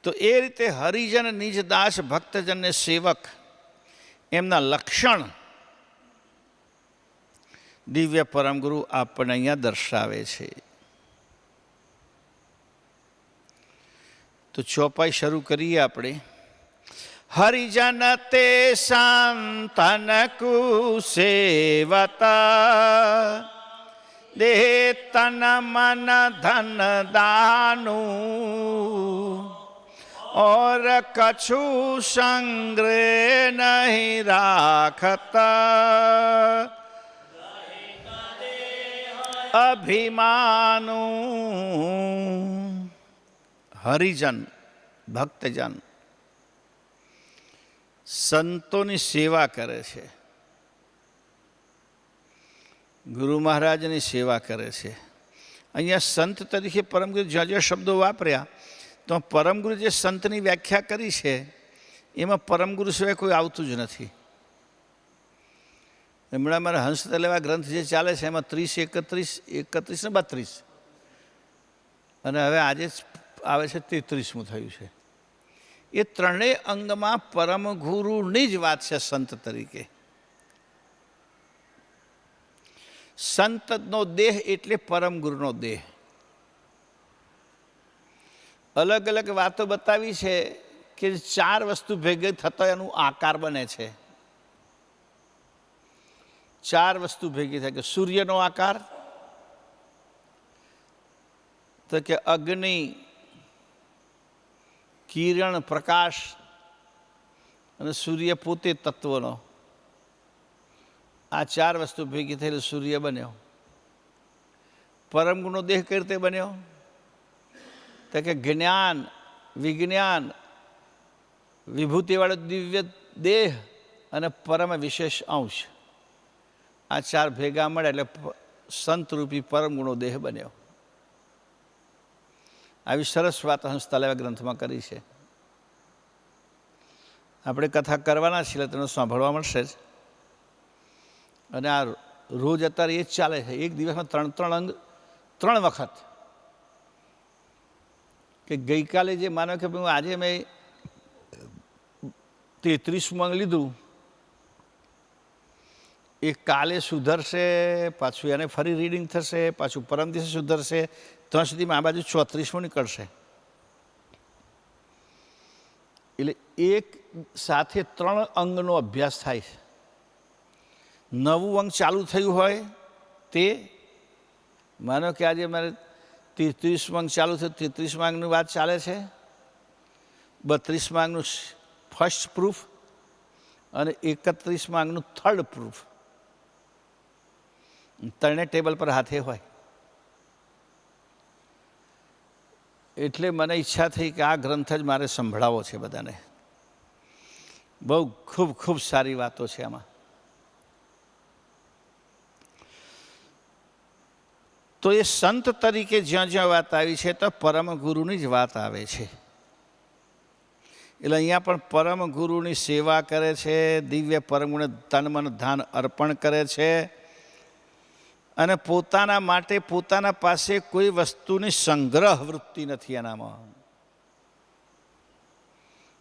તો એ રીતે હરિજન, નિજદાસ, ભક્તજન ને સેવક એમના લક્ષણ દિવ્ય પરમગુરુ આપણને અહીંયા દર્શાવે છે. તો ચોપાઈ શરૂ કરીએ આપણે. હરિજન તે સંતન કુસેવતા, દેહ તન મન ધન દાનું, और कछु संग्रह नहीं राखता, अभिमानु. હરિજન, ભક્તજન સંતોની સેવા કરે છે, ગુરુ મહારાજની સેવા કરે છે. અહીંયા સંત તરીકે પરમગુરુ જ્યાં જ્યાં શબ્દો વાપર્યા, તો પરમગુરુ જે સંતની વ્યાખ્યા કરી છે એમાં પરમગુરુ સિવાય કોઈ આવતું જ નથી. હમણાં મારા હંસ તલેવા ગ્રંથ જે ચાલે છે એમાં 30, 31 ને 32, અને હવે આજે આવે છે 33મું થયું છે. એ ત્રણેય અંગમાં પરમગુરુની જ વાત છે સંત તરીકે. સંતનો દેહ એટલે પરમગુરુનો દેહ. અલગ અલગ વાતો બતાવી છે કે 4 વસ્તુ ભેગી થતા એનું આકાર બને છે. 4 વસ્તુ ભેગી થાય કે સૂર્યનો આકાર, તો કે અગ્નિ, કિરણ, પ્રકાશ અને સૂર્ય પોતે તત્વનો. આ 4 વસ્તુ ભેગી થયેલો સૂર્ય બન્યો. પરમગુરુનો દેહ કઈ રીતે બન્યો? તો કે જ્ઞાન, વિજ્ઞાન, વિભૂતિવાળો દિવ્ય દેહ અને પરમ વિશેષ અંશ, આ 4 ભેગા મળે એટલે સંતરૂપી પરમગુણો દેહ બન્યો. આવી સરસ વાત હંસ તલેવા ગ્રંથમાં કરી છે. આપણે કથા કરવાના છીએ, તેનો સાંભળવા મળશે જ. અને આ રોજ અત્યારે એ જ ચાલે છે. એક દિવસમાં 3 અંગ 3 વખત. કે ગઈકાલે જે માનો કે આજે મેં 33મું અંગ લીધું, એ કાલે સુધરશે, પાછું એને ફરી રીડિંગ થશે, પાછું પરમ દિવસે સુધરશે, ત્યાં સુધીમાં આ બાજુ 34મું નીકળશે. એટલે એક સાથે 3 અંગનો અભ્યાસ થાય છે. નવું અંગ ચાલુ થયું હોય તે, માનો કે આજે મારે 33મું અંગ ચાલુ થયું, 33મા અંગની વાત ચાલે છે, 32મા અંગનું ફર્સ્ટ પ્રૂફ અને 31મા અંગનું થર્ડ પ્રૂફ. ત્રણે ટેબલ પર હાથે હોય. એટલે મને ઈચ્છા થઈ કે આ ગ્રંથ જ મારે સંભળાવો છે બધાને. બહુ ખૂબ ખૂબ સારી વાતો છે આમાં. તો એ સંત તરીકે જ્યાં જ્યાં વાત આવી છે તો પરમ ગુરુની જ વાત આવે છે. એટલે અહીંયા પણ પરમ ગુરુની સેવા કરે છે, દિવ્ય પરમગુણ તન મન ધન અર્પણ કરે છે અને પોતાના માટે પોતાના પાસે કોઈ વસ્તુની સંગ્રહ વૃત્તિ નથી. એનામાં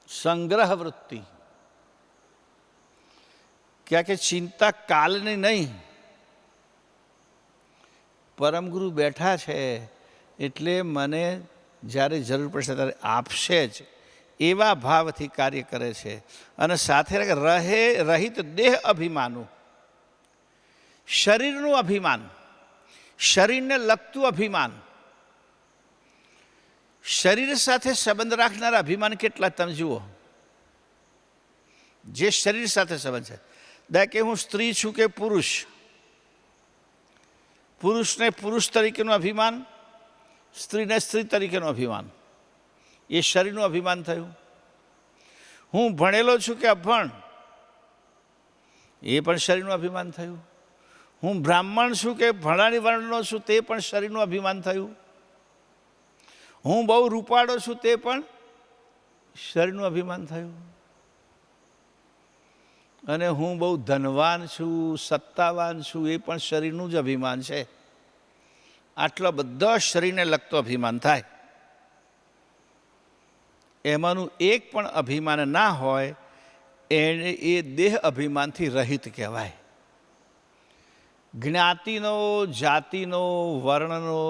સંગ્રહ વૃત્તિ ક્યાં કે ચિંતા કાલની નહીં. પરમગુરુ બેઠા છે એટલે મને જ્યારે જરૂર પડશે ત્યારે આપશે જ, એવા ભાવથી કાર્ય કરે છે. અને સાથે રહિત દેહ અભિમાનું, શરીરનું અભિમાન, શરીરને લગતું અભિમાન, શરીર સાથે સંબંધ રાખનારા અભિમાન કેટલા તમે જુઓ. જે શરીર સાથે સંબંધ છે, દાય કે હું સ્ત્રી છું કે પુરુષ, પુરુષને પુરુષ તરીકેનું અભિમાન, સ્ત્રીને સ્ત્રી તરીકેનું અભિમાન, એ શરીરનું અભિમાન થયું. હું ભણેલો છું કે અભણ, એ પણ શરીરનું અભિમાન થયું. હું બ્રાહ્મણ છું કે ભણાની વર્ણનો છું, તે પણ શરીરનું અભિમાન થયું. હું બહુ રૂપાળો છું, તે પણ શરીરનું અભિમાન થયું. અને હું બહુ ધનવાન છું, સત્તાવાન છું, એ પણ શરીરનું જ અભિમાન છે. આટલો બધો શરીરને લગતો અભિમાન થાય. એમાંનું એક પણ અભિમાન ના હોય એને એ દેહ અભિમાનથી રહિત કહેવાય. જ્ઞાતિનો, જાતિનો, વર્ણનો,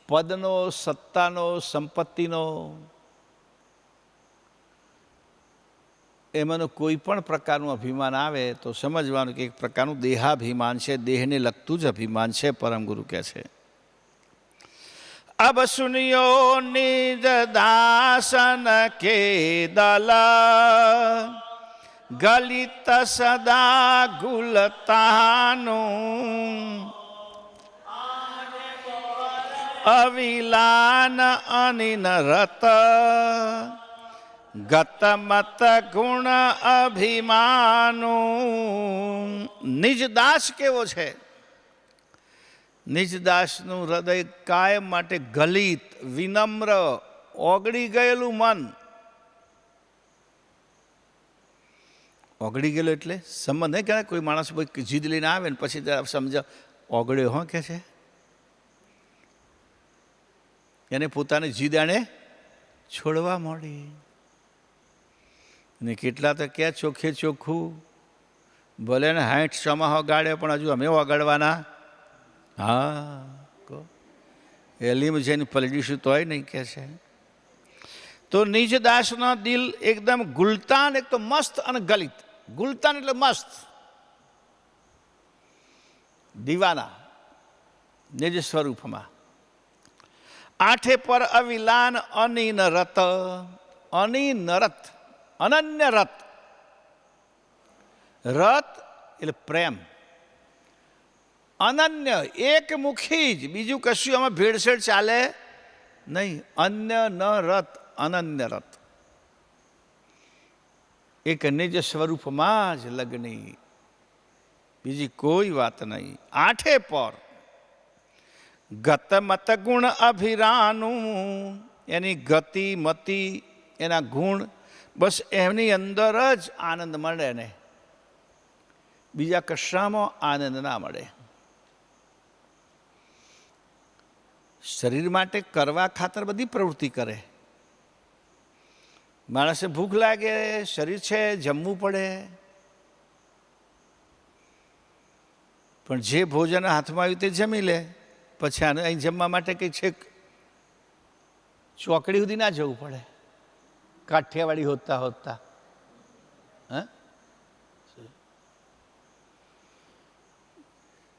પદનો, સત્તાનો, સંપત્તિનો, એમાંનું કોઈ પણ પ્રકારનું અભિમાન આવે તો સમજવાનું કે એક પ્રકારનું દેહાભિમાન છે, દેહને લગતું જ અભિમાન છે. પરમગુરુ કહે છે અબ સુનિયો નિજ દાસન કે દલ, ગલિત સદા ગુલતાનું, અવિલાન અનિન રત, ગતમત ગુણ અભિમાનું. નિજ દાસ કેવો છે? નિજદાસનું હૃદય કાયમ માટે ગલિત, વિનમ્ર, ઓગળી ગયેલું મન. ઓગળી ગયેલું એટલે સંબંધ નહીં કે કોઈ માણસ જીદ લઈને આવે ને પછી સમજા ઓગળ્યો હો કે છે, એને પોતાની જીદ આણે છોડવા માંડી. અને કેટલા તો ક્યાં ચોખ્ખે ચોખ્ખું, ભલે ને 60 ચોમાહો ગાળે પણ હજુ અમે ઓગાળવાના. હા, એલીમ જઈને પલડીશું તોય નહીં કે છે. તો નિજ દાસનો દિલ એકદમ ગુલતાન, એક તો મસ્ત અને ગલિત. ગુલતાન એટલે મસ્ત, દીવાના નિજ સ્વરૂપમાં. આઠે પર અવિલાન અનિનરત, અનિનરત, અનન્ય રત. રત એટલે પ્રેમ, અનન્ય, એકમુખી જ, બીજું કશું આમાં ભેળસેળ ચાલે નહીં. અન્ય ન રત, અનન્ય રત, એક નિજ સ્વરૂપમાં જ લગ્ની, બીજી કોઈ વાત નહીં. આઠે પર ગતમત ગુણ અભિરાનું, એની ગતિ મતિ, એના ગુણ, બસ એમની અંદર જ આનંદ મળે ને બીજા કશામાં આનંદ ના મળે. શરીર માટે કરવા ખાતર બધી પ્રવૃત્તિ કરે. માણસે ભૂખ લાગે, શરીર છે, જમવું પડે, પણ જે ભોજન હાથમાં આવ્યું તે જમી લે. પછી આને અહીં જમવા માટે કંઈ છે ચોકડી સુધી ના જવું પડે, કાઠિયાવાડી હોતા હોતા.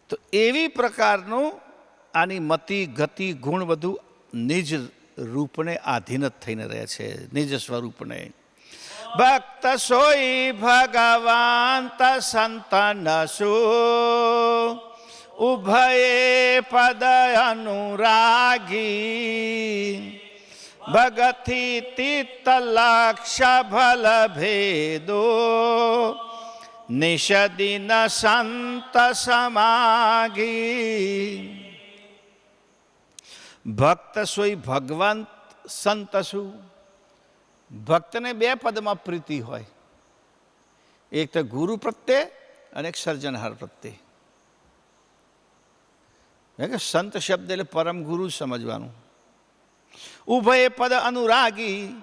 તો એવી પ્રકારનું આની મતિ, ગતિ, ગુણ બધું નિજ રૂપને આધીન જ થઈને રહે છે, નિજ સ્વરૂપને. ભક્ત સોઈ ભગવાન સંતન સુ, ઉભયે પદ અનુરાગી, ભગથી તિત લક્ષ ભલ ભેદો, નિષદિન સંત સમાગી. ભક્ત સોઈ ભગવાન સંત શું. ભક્તને બે પદમાં પ્રીતિ હોય, એક તો ગુરુ પ્રત્યે અને એક સર્જનહાર પ્રત્યે. કે સંત શબ્દ એટલે પરમ ગુરુ સમજવાનું. ઉભય પદ અનુરાગી,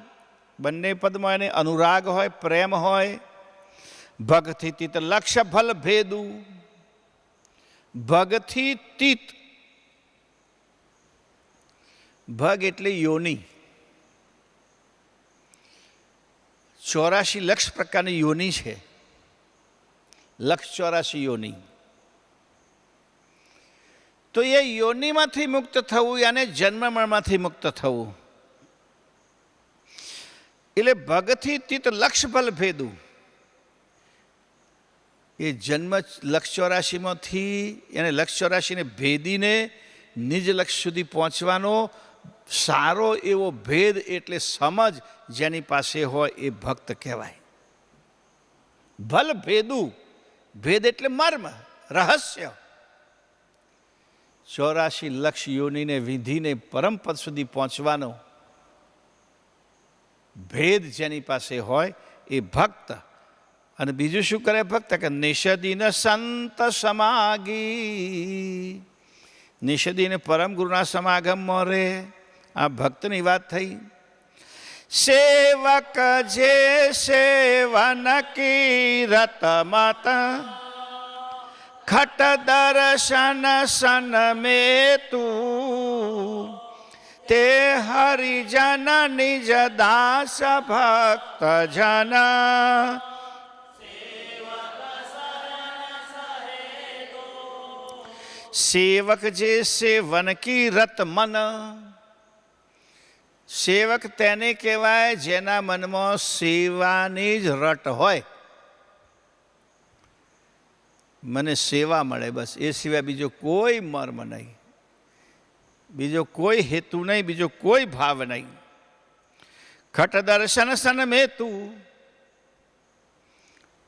બંને પદમાં એને અનુરાગ હોય, પ્રેમ હોય. ભગથી તીત લક્ષ્ય ભલ ભેદુ, ભગથી તીત, ભગ એટલે યોની. 84 લક્ષ પ્રકારની યોની છે, લક્ષ 84 યોની. તો એ યોનિમાંથી મુક્ત થવું અને જન્મમરણમાંથી મુક્ત થવું એટલે ભગથી તીત લક્ષ ભલ ભેદું. એ જન્મ લક્ષ 84માંથી એને લક્ષ 84ને ભેદીને નિજ લક્ષ સુધી પહોંચવાનો સારો એવો ભેદ એટલે સમજ જેની પાસે હોય એ ભક્ત કહેવાય. ભલ ભેદું, ભેદ એટલે મર્મ, રહસ્ય. 84 લક્ષ યોનીને વિધિને પરમપદ સુધી પહોંચવાનો ભેદ જેની પાસે હોય એ ભક્ત. અને બીજું શું કરે ભક્ત? કે નિષદીન સંત સમાગી, નિષદીને પરમ ગુરુના સમાગમમાં રહે. આ ભક્તની વાત થઈ. સેવક જે સેવન કીરત મત, ખટ દર્શન સન મેં તું, તે હરિજન નિજ દાસ ભક્ત જન. સેવક જે સેવન કી રત મન, સેવક તેને કહેવાય જેના મનમાં સેવાની જ રટ હોય. મને સેવા મળે બસ, એ સિવાય બીજો કોઈ મર્મ નહીં, બીજો કોઈ હેતુ નહીં, બીજો કોઈ ભાવ નહીં. ખટ દર્શન સન મેં તું,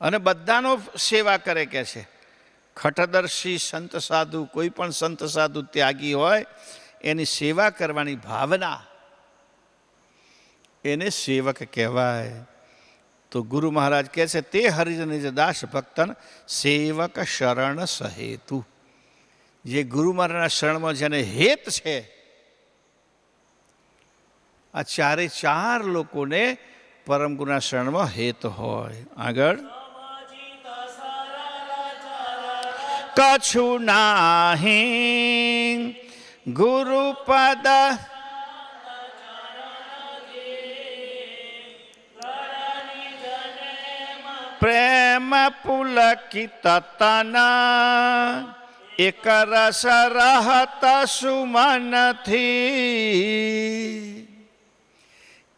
અને બધાનો સેવા કરે કે છે. ખટદર્શી સંત સાધુ, કોઈ પણ સંત સાધુ ત્યાગી હોય એની સેવા કરવાની ભાવના, એને સેવક કહેવાય. તો ગુરુ મહારાજ કહે છે તે હરિજન નિજ દાસ ભક્તન સેવક શરણ સહેતુ. જે ગુરુ મહારાજના શરણમાં જેને હેત છે, આ ચારે ચાર લોકોને પરમ ગુરુના શરણમાં હેત હોય. આગળ કछु નાહી ગુરુપદ, પ્રેમ પુલકિત તન, એક રસ રહત સુમનથી.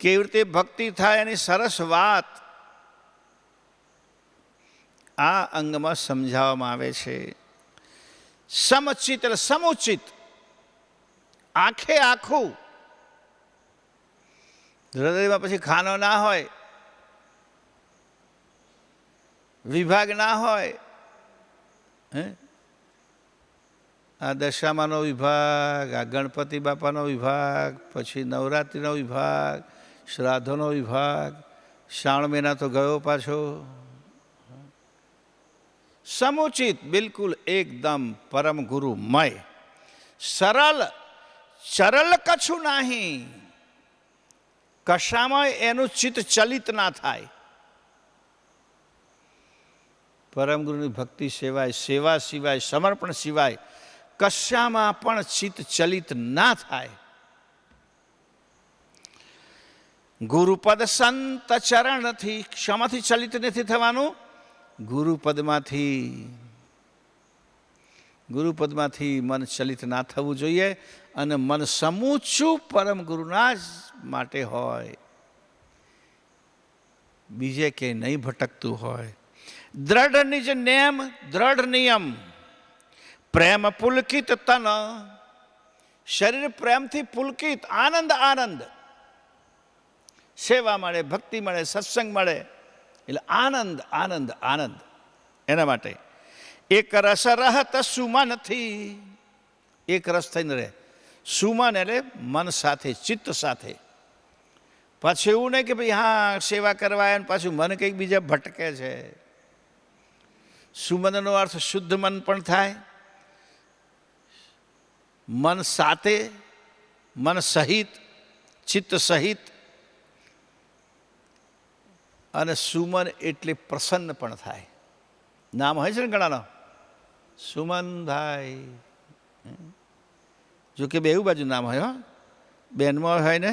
કેવી રીતે ભક્તિ થાય એની સરસ વાત આ અંગમાં સમજાવવામાં આવે છે. સમચિત એટલે સમુચિત, આંખે આખું. હૃદયમાં પછી ખાનો ના હોય, વિભાગ ના હોય. આ દશામાનો વિભાગ, આ ગણપતિ બાપાનો વિભાગ, પછી નવરાત્રિનો વિભાગ, શ્રાદ્ધોનો વિભાગ, શ્રાવણ મહિના તો ગયો પાછો. સમુચિત, બિલકુલ એકદમ પરમ ગુરુમય. સરળ, ચરલ કછું નહીં, કશામાં એનું ચિત્ત ચલિત ના થાય. પરમ ગુરુની ભક્તિ સિવાય, સેવા સિવાય, સમર્પણ સિવાય કશામાં પણ ચિત્ત ચલિત ના થાય. ગુરુપદ સંત ચરણથી, ક્ષમાથી ચલિત નથી થવાનું, ગુરુપદમાંથી. ગુરુપદમાંથી મન ચલિત ના થવું જોઈએ અને મન સમૂચું પરમ ગુરુના જ માટે હોય, બીજે ક્યાંય નહીં ભટકતું હોય. દ્રઢ નિજ નેમ, દ્રઢ નિયમ, પ્રેમ પુલકિત તન, શરીર પ્રેમથી પુલકિત, આનંદ આનંદ. સેવા મળે, ભક્તિ મળે, સત્સંગ મળે એટલે આનંદ આનંદ આનંદ. એના માટે એક રસ રહત સુમનથી, એક રસ થઈને રહે. સુમન એટલે મન સાથે, ચિત્ત સાથે. પાછું એવું નહીં કે ભાઈ હા સેવા કરવા અને પાછું મન કંઈક બીજા ભટકે છે. સુમનનો અર્થ શુદ્ધ મન પણ થાય, મન સાથે, મન સહિત, ચિત્ત સહિત. અને સુમન એટલે પ્રસન્ન પણ થાય. નામ હોય છે ને ઘણાનો, સુમનભાઈ. જો કે બેઉ બાજુ નામ હોય, હો, બેનમાં હોય ને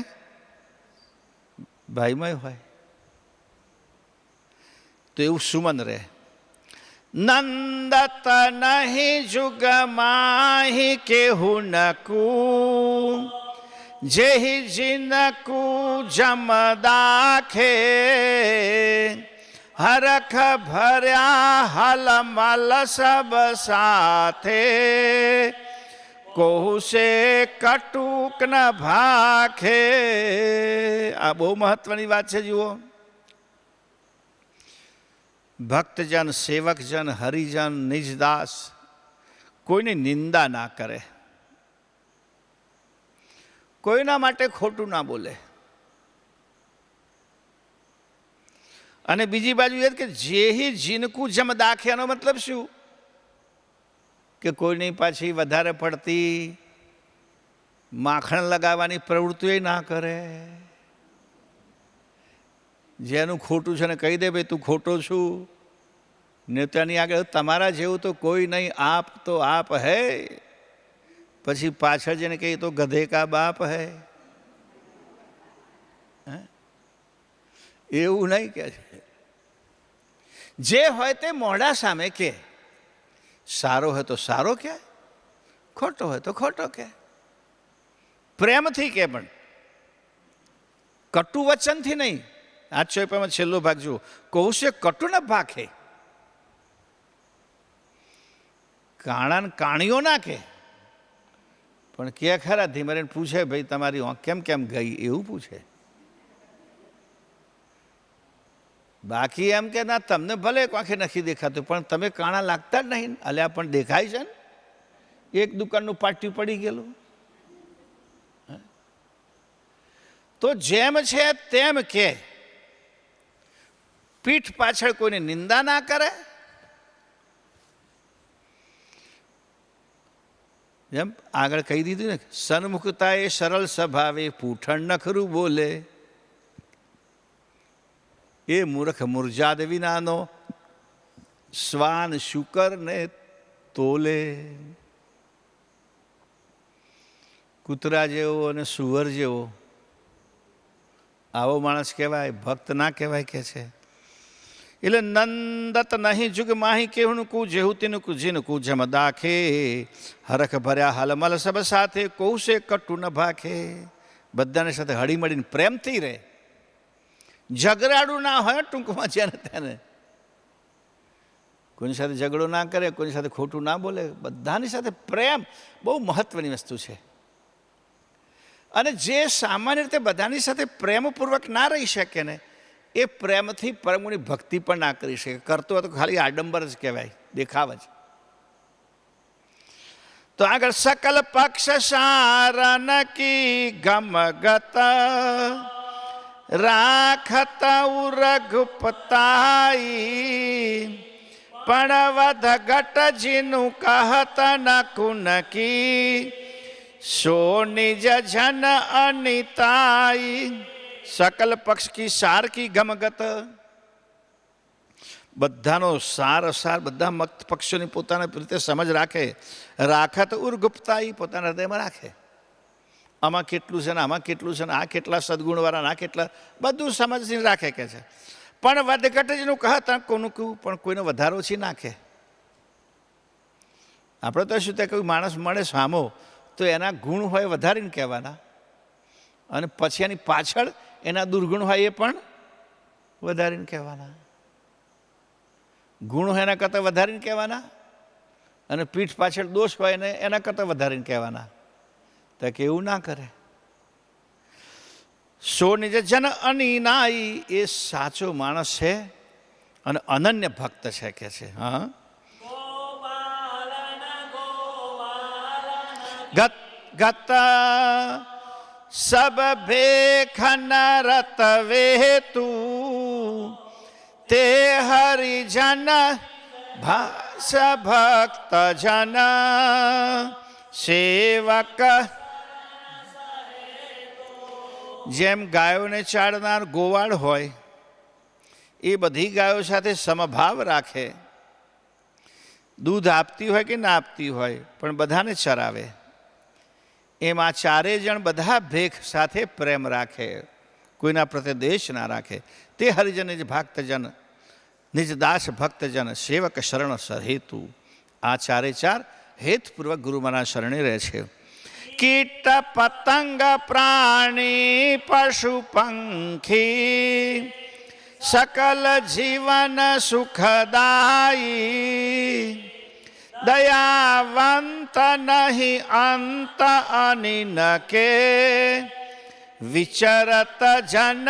ભાઈમાં હોય. તો એવું સુમન રહે. નંદત નહીં જુગ માહી કેહું નકું, જેહી જીનકું જમ દાખે, હરખ ભર્યા હલમલ સબ સાથે, કોહુ સે કટુક ન ભાખે. આ બહુ મહત્વની વાત છે. જુઓ, ભક્તજન, સેવકજન, હરિજન, નિજદાસ કોઈની નિંદા ના કરે, કોઈના માટે ખોટું ના બોલે. અને બીજી બાજુ એ કે જેહી જીનકું જમ દાખે, એનો મતલબ શું કે કોઈની પાછી વધારે પડતી માખણ લગાવવાની પ્રવૃત્તિઓ ના કરે. જેનું ખોટું છે ને કહી દે ભાઈ તું ખોટો છું, નેતાની આગળ તમારા જેવું તો કોઈ નહીં, આપ તો આપ હૈ. પછી પાછળ જેને કહી તો ગધે કા બાપ હૈ. એવું નહીં કે છે. જે હોય તે મોઢા સામે કે. સારો હોય તો સારો કે, ખોટો હોય તો ખોટો કે. પ્રેમથી કે, પણ કટુ વચનથી નહીં. આ ચોપામાં છેલ્લો ભાગ જુઓ, કહું છે કટુ ન ભાખે. કાણા કાણીઓ ના કે, પણ કે ખરા ધીમરીને પૂછે ભાઈ તમારી આંખ કેમ કેમ ગઈ, એવું પૂછે. બાકી એમ કે ના તમને ભલે આંખે નથી દેખાતું, પણ તમે કાણા લાગતા જ નહીં. અલ્યા પણ દેખાય છે ને, એક દુકાનનું પાટિયું પડી ગયેલું. તો જેમ છે તેમ કે, પીઠ પાછળ કોઈની નિંદા ના કરે. જેમ આગળ કહી દીધું ને, સન્મુખતા એ સરળ સ્વભાવે, પૂઠણ નખરું બોલે. એ મૂર્ખ મુરજાદ વિનાનો, શ્વાન શુકર ને તોલે. કૂતરા જેવો અને સુવર જેવો આવો માણસ કહેવાય, ભક્ત ના કહેવાય કે છે. એટલે નંદત નહીં જુગ માહી કેહું કું, જેહું તેનું જીન કું જમ દાખે, હરખ ભર્યા હલમલ સબ સાથે, કહું છે કટુ ન ભાખે. બધાને સાથે હળી મળીને પ્રેમથી રહે, ઝઘડાડું ના હોય. ટૂંકમાં જેને તેને કોઈની સાથે ઝઘડો ના કરે, કોઈની સાથે ખોટું ના બોલે. બધાની સાથે પ્રેમ બહુ મહત્વની વસ્તુ છે. અને જે સામાન્ય રીતે બધાની સાથે પ્રેમપૂર્વક ના રહી શકે ને, એ પ્રેમથી પરમની ભક્તિ પણ ના કરી શકે. કરતો હોય તો ખાલી આડંબર જ કહેવાય, દેખાવ જ. તો આગળ સકલ પક્ષ સારન કી ગમગત, રાખત રઘુપતાઈ, પણ વધ ઘટ જીનું કહત ન કુનકી, સો નિજ જન અનિતાઈ. સકલ પક્ષ કી સાર કી ગમગત, બધાનો સાર અસાર, બધા મત પક્ષોની પોતાના રીતે સમજ રાખે. રાખત ઉર્ગુપ્તાઈ, પોતાના હૃદયમાં રાખે. આમાં કેટલું છે ને આમાં કેટલું છે ને, આ કેટલા સદગુણવાળા, આ કેટલા, બધું સમજીને રાખે કે છે. પણ વધઘટ જેનું કહત કોનું કહું, પણ કોઈને વધારો ઓછી નાખે. આપણે તો શું ત્યાં કોઈ માણસ મળે સામો તો એના ગુણ હોય વધારીને કહેવાના, અને પછી એની પાછળ એના દુર્ગુણ હોય એ પણ વધારીને કહેવાના. ગુણ હોય એના કરતાં વધારીને કહેવાના, અને પીઠ પાછળ દોષ હોય ને એના કરતાં વધારીને કહેવાના. તો કે એવું ના કરે. સો નિજ જન અનિનાઈ, એ સાચો માણસ છે અને અનન્ય ભક્ત છે કે છે. હા, गत सब भेख नरत वेतु ते हरिजन भास भक्त जन सेवक જેમ ગાયોને ચારનાર ગોવાળ હોય એ બધી ગાયો સાથે સમભાવ રાખે, દૂધ આપતી હોય કે ના આપતી હોય પણ બધાને ચરાવે, એમ આ ચારે જણ બધા ભેખ સાથે પ્રેમ રાખે, કોઈના પ્રત્યે દ્વેષ ના રાખે. તે હરિજન નિજ ભક્તજન નિજ દાસ ભક્તજન સેવક શરણ સહેતુ. આ ચારે ચાર હેતપૂર્વક ગુરુ મહારાજ શરણે રહે છે. કીટ પતંગ પ્રાણી પશુ પંખી સકલ જીવન સુખદાયી દયાવંત નહીં અંત અનિન કે વિચરત જન.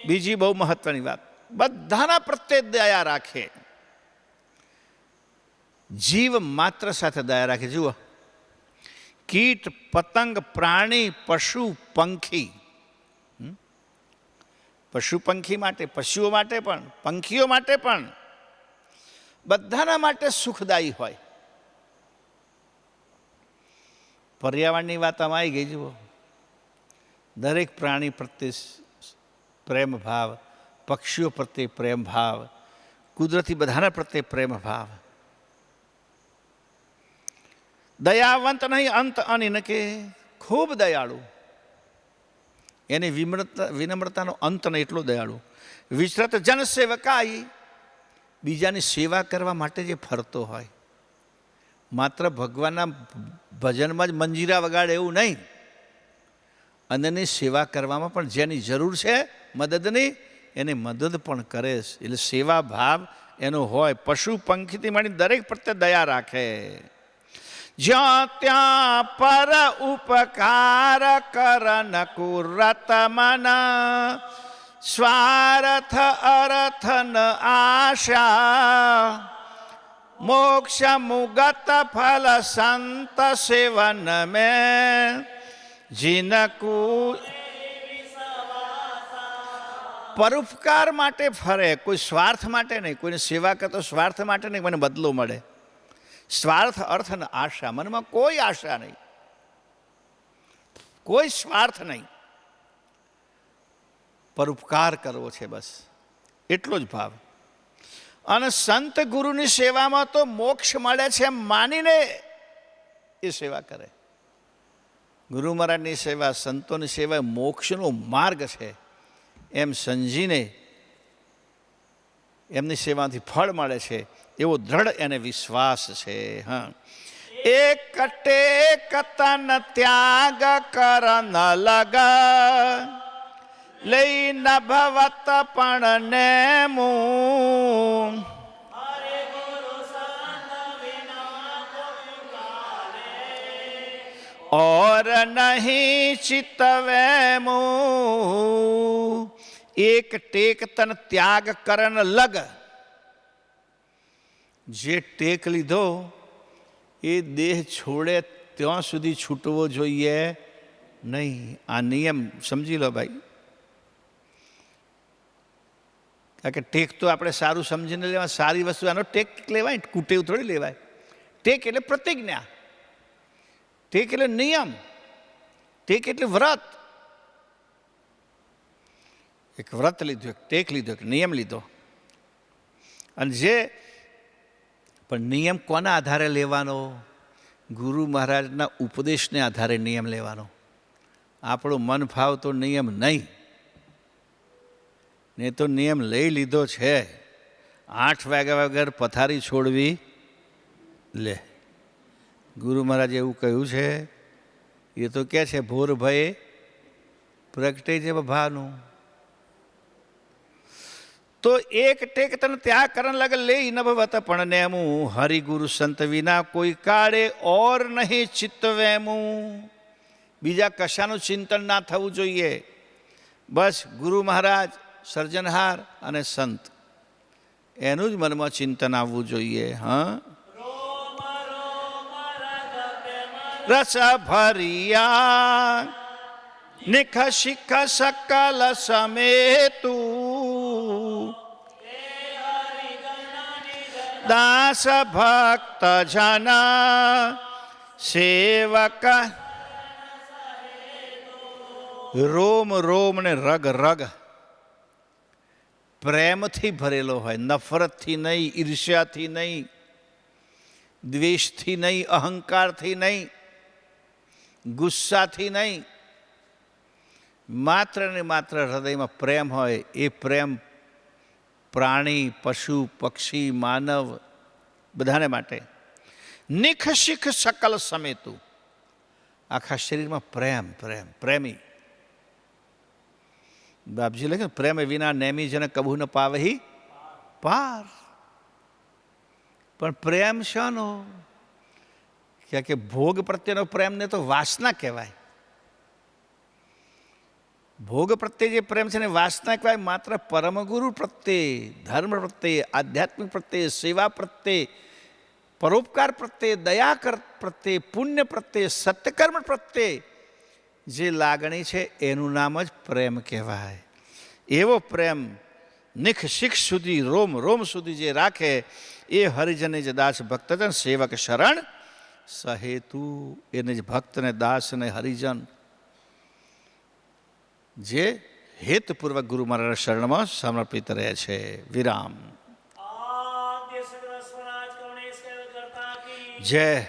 બીજી બહુ મહત્વની વાત, બધાના પ્રત્યે દયા રાખે, જીવ માત્ર સાથે દયા રાખે. જુઓ, કીટ પતંગ પ્રાણી પશુ પંખી, પશુ પંખી માટે, પશુઓ માટે પણ, પંખીઓ માટે પણ, બધાના માટે સુખદાયી હોય. પર્યાવરણની વાત આમાં આવી ગઈ. જુઓ, દરેક પ્રાણી પ્રત્યે પ્રેમ ભાવ, પક્ષીઓ પ્રત્યે પ્રેમ ભાવ, કુદરતી બધાના પ્રત્યે પ્રેમ ભાવ. દયાવંત નહીં અંત અનિન કે ખૂબ દયાળુ, એની વિનમ્રતાનો અંત નહીં એટલો દયાળુ. વિચરત જન સેવકાઈ, બીજાની સેવા કરવા માટે જે ફરતો હોય, માત્ર ભગવાનના ભજનમાં જ મંજીરા વગાડે એવું નહીં, અન્યની સેવા કરવામાં પણ જેની જરૂર છે મદદની, એને મદદ પણ કરે. એટલે સેવા ભાવ એનો હોય. પશુ પંખીથી માંડી દરેક પ્રત્યે દયા રાખે. જ્યાં ત્યાં પર ઉપકાર કરન કુરત મન સ્વાર્થ અર્થ ન આશા મોક્ષ મુગત ફલ સંત સેવન મેં જીનકુ. પરોપકાર માટે ફરે, કોઈ સ્વાર્થ માટે નહીં, કોઈને સેવા કરતો સ્વાર્થ માટે નહીં, મને બદલો મળે. સ્વાર્થ અર્થ અને આશા, મનમાં કોઈ આશા નહીં, કોઈ સ્વાર્થ નહીં, પરોપકાર કરવો છે બસ, એટલો જ ભાવ. અને સંત ગુરુની સેવામાં તો મોક્ષ મળે છે એમ માનીને એ સેવા કરે. ગુરુ મહારાજની સેવા, સંતોની સેવા મોક્ષનો માર્ગ છે એમ સમજીને એમની સેવાથી ફળ મળે છે એવો દ્રઢ એને વિશ્વાસ છે. હા, એક ટેક તન ત્યાગ કર ન લગ લઈ ન ભવત પણ નેમું और नहीं चितवेमु. एक टेक तन त्याग करन लग, જે ટેક લીધો એ દેહ છોડે ત્યાં સુધી છૂટવો જોઈએ નહીં. આ નિયમ સમજી લો ભાઈ, કારણ કે ટેક તો આપણે સારું સમજીને લેવાય, સારી વસ્તુ આનો ટેક લેવાય, કુટેવ થોડી લેવાય. ટેક એટલે પ્રતિજ્ઞા, ટેક એટલે નિયમ, ટેક એટલે વ્રત. એક વ્રત લીધું, એક ટેક લીધો, એક નિયમ લીધો. અને જે પણ નિયમ કોના આધારે લેવાનો? ગુરુ મહારાજના ઉપદેશને આધારે નિયમ લેવાનો. આપણો મન ફાવતો નિયમ નહીં. ને તો નિયમ લઈ લીધો છે, 8 વાગ્યા વગર પથારી છોડવી લે. ગુરુ મહારાજે એવું કહ્યું છે. એ તો કહે છે ભોર ભયે પ્રગટે છે ભાનું. તો એક ટેક તને ત્યાગ કરન લગ લે ન ભવત પણ નેમું હરિગુરુ સંત વિના કોઈ કાળે ઓર નહીં ચિત્તવેમું. બીજા કશાનું ચિંતન ના થવું જોઈએ, બસ ગુરુ મહારાજ, સર્જનહાર અને સંત, એનું જ મનમાં ચિંતન આવવું જોઈએ. હા, રસ ભરિયા નિખ શિખ સકલ સમેતુ દાસ ભક્ત જના સેવક રોમ રોમ ને રગ રગ પ્રેમથી ભરેલો હોય, નફરતથી નહીં, ઈર્ષ્યાથી નહીં, દ્વેષથી નહીં, અહંકારથી નહીં, ગુસ્સાથી નહીં, માત્ર ને માત્ર હૃદયમાં પ્રેમ હોય. એ પ્રેમ પ્રાણી, પશુ, પક્ષી, માનવ બધાને માટે નિખ શિખ સકલ સમેતુ, આખા શરીરમાં પ્રેમ પ્રેમ પ્રેમી. બાપજી લખે પ્રેમ વિના નેમી જન કબૂ ન પાવહી પાર. પણ પ્રેમ શાનો? કે ભોગ પ્રત્યેનો પ્રેમને તો વાસના કહેવાય. ભોગ પ્રત્યે જે પ્રેમ છે ને વાસના કહેવાય. માત્ર પરમગુરુ પ્રત્યે, ધર્મ પ્રત્યે, આધ્યાત્મિક પ્રત્યે, સેવા પ્રત્યે, પરોપકાર પ્રત્યે, દયા પ્રત્યે, પુણ્ય પ્રત્યે, સત્કર્મ પ્રત્યે જે લાગણી છે એનું નામ જ પ્રેમ કહેવાય. એવો પ્રેમ નિખ શિખ સુધી, રોમ રોમ સુધી જે રાખે એ હરિજને જ દાસ ભક્તજન સેવક શરણ સહેતુ. એને જ ભક્તને દાસને હરિજન જે હેતુપૂર્વક ગુરુ મહારાજના શરણમાં સમર્પિત રહે છે. વિરામ. જય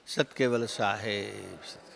સતકેવલ સાહેબ.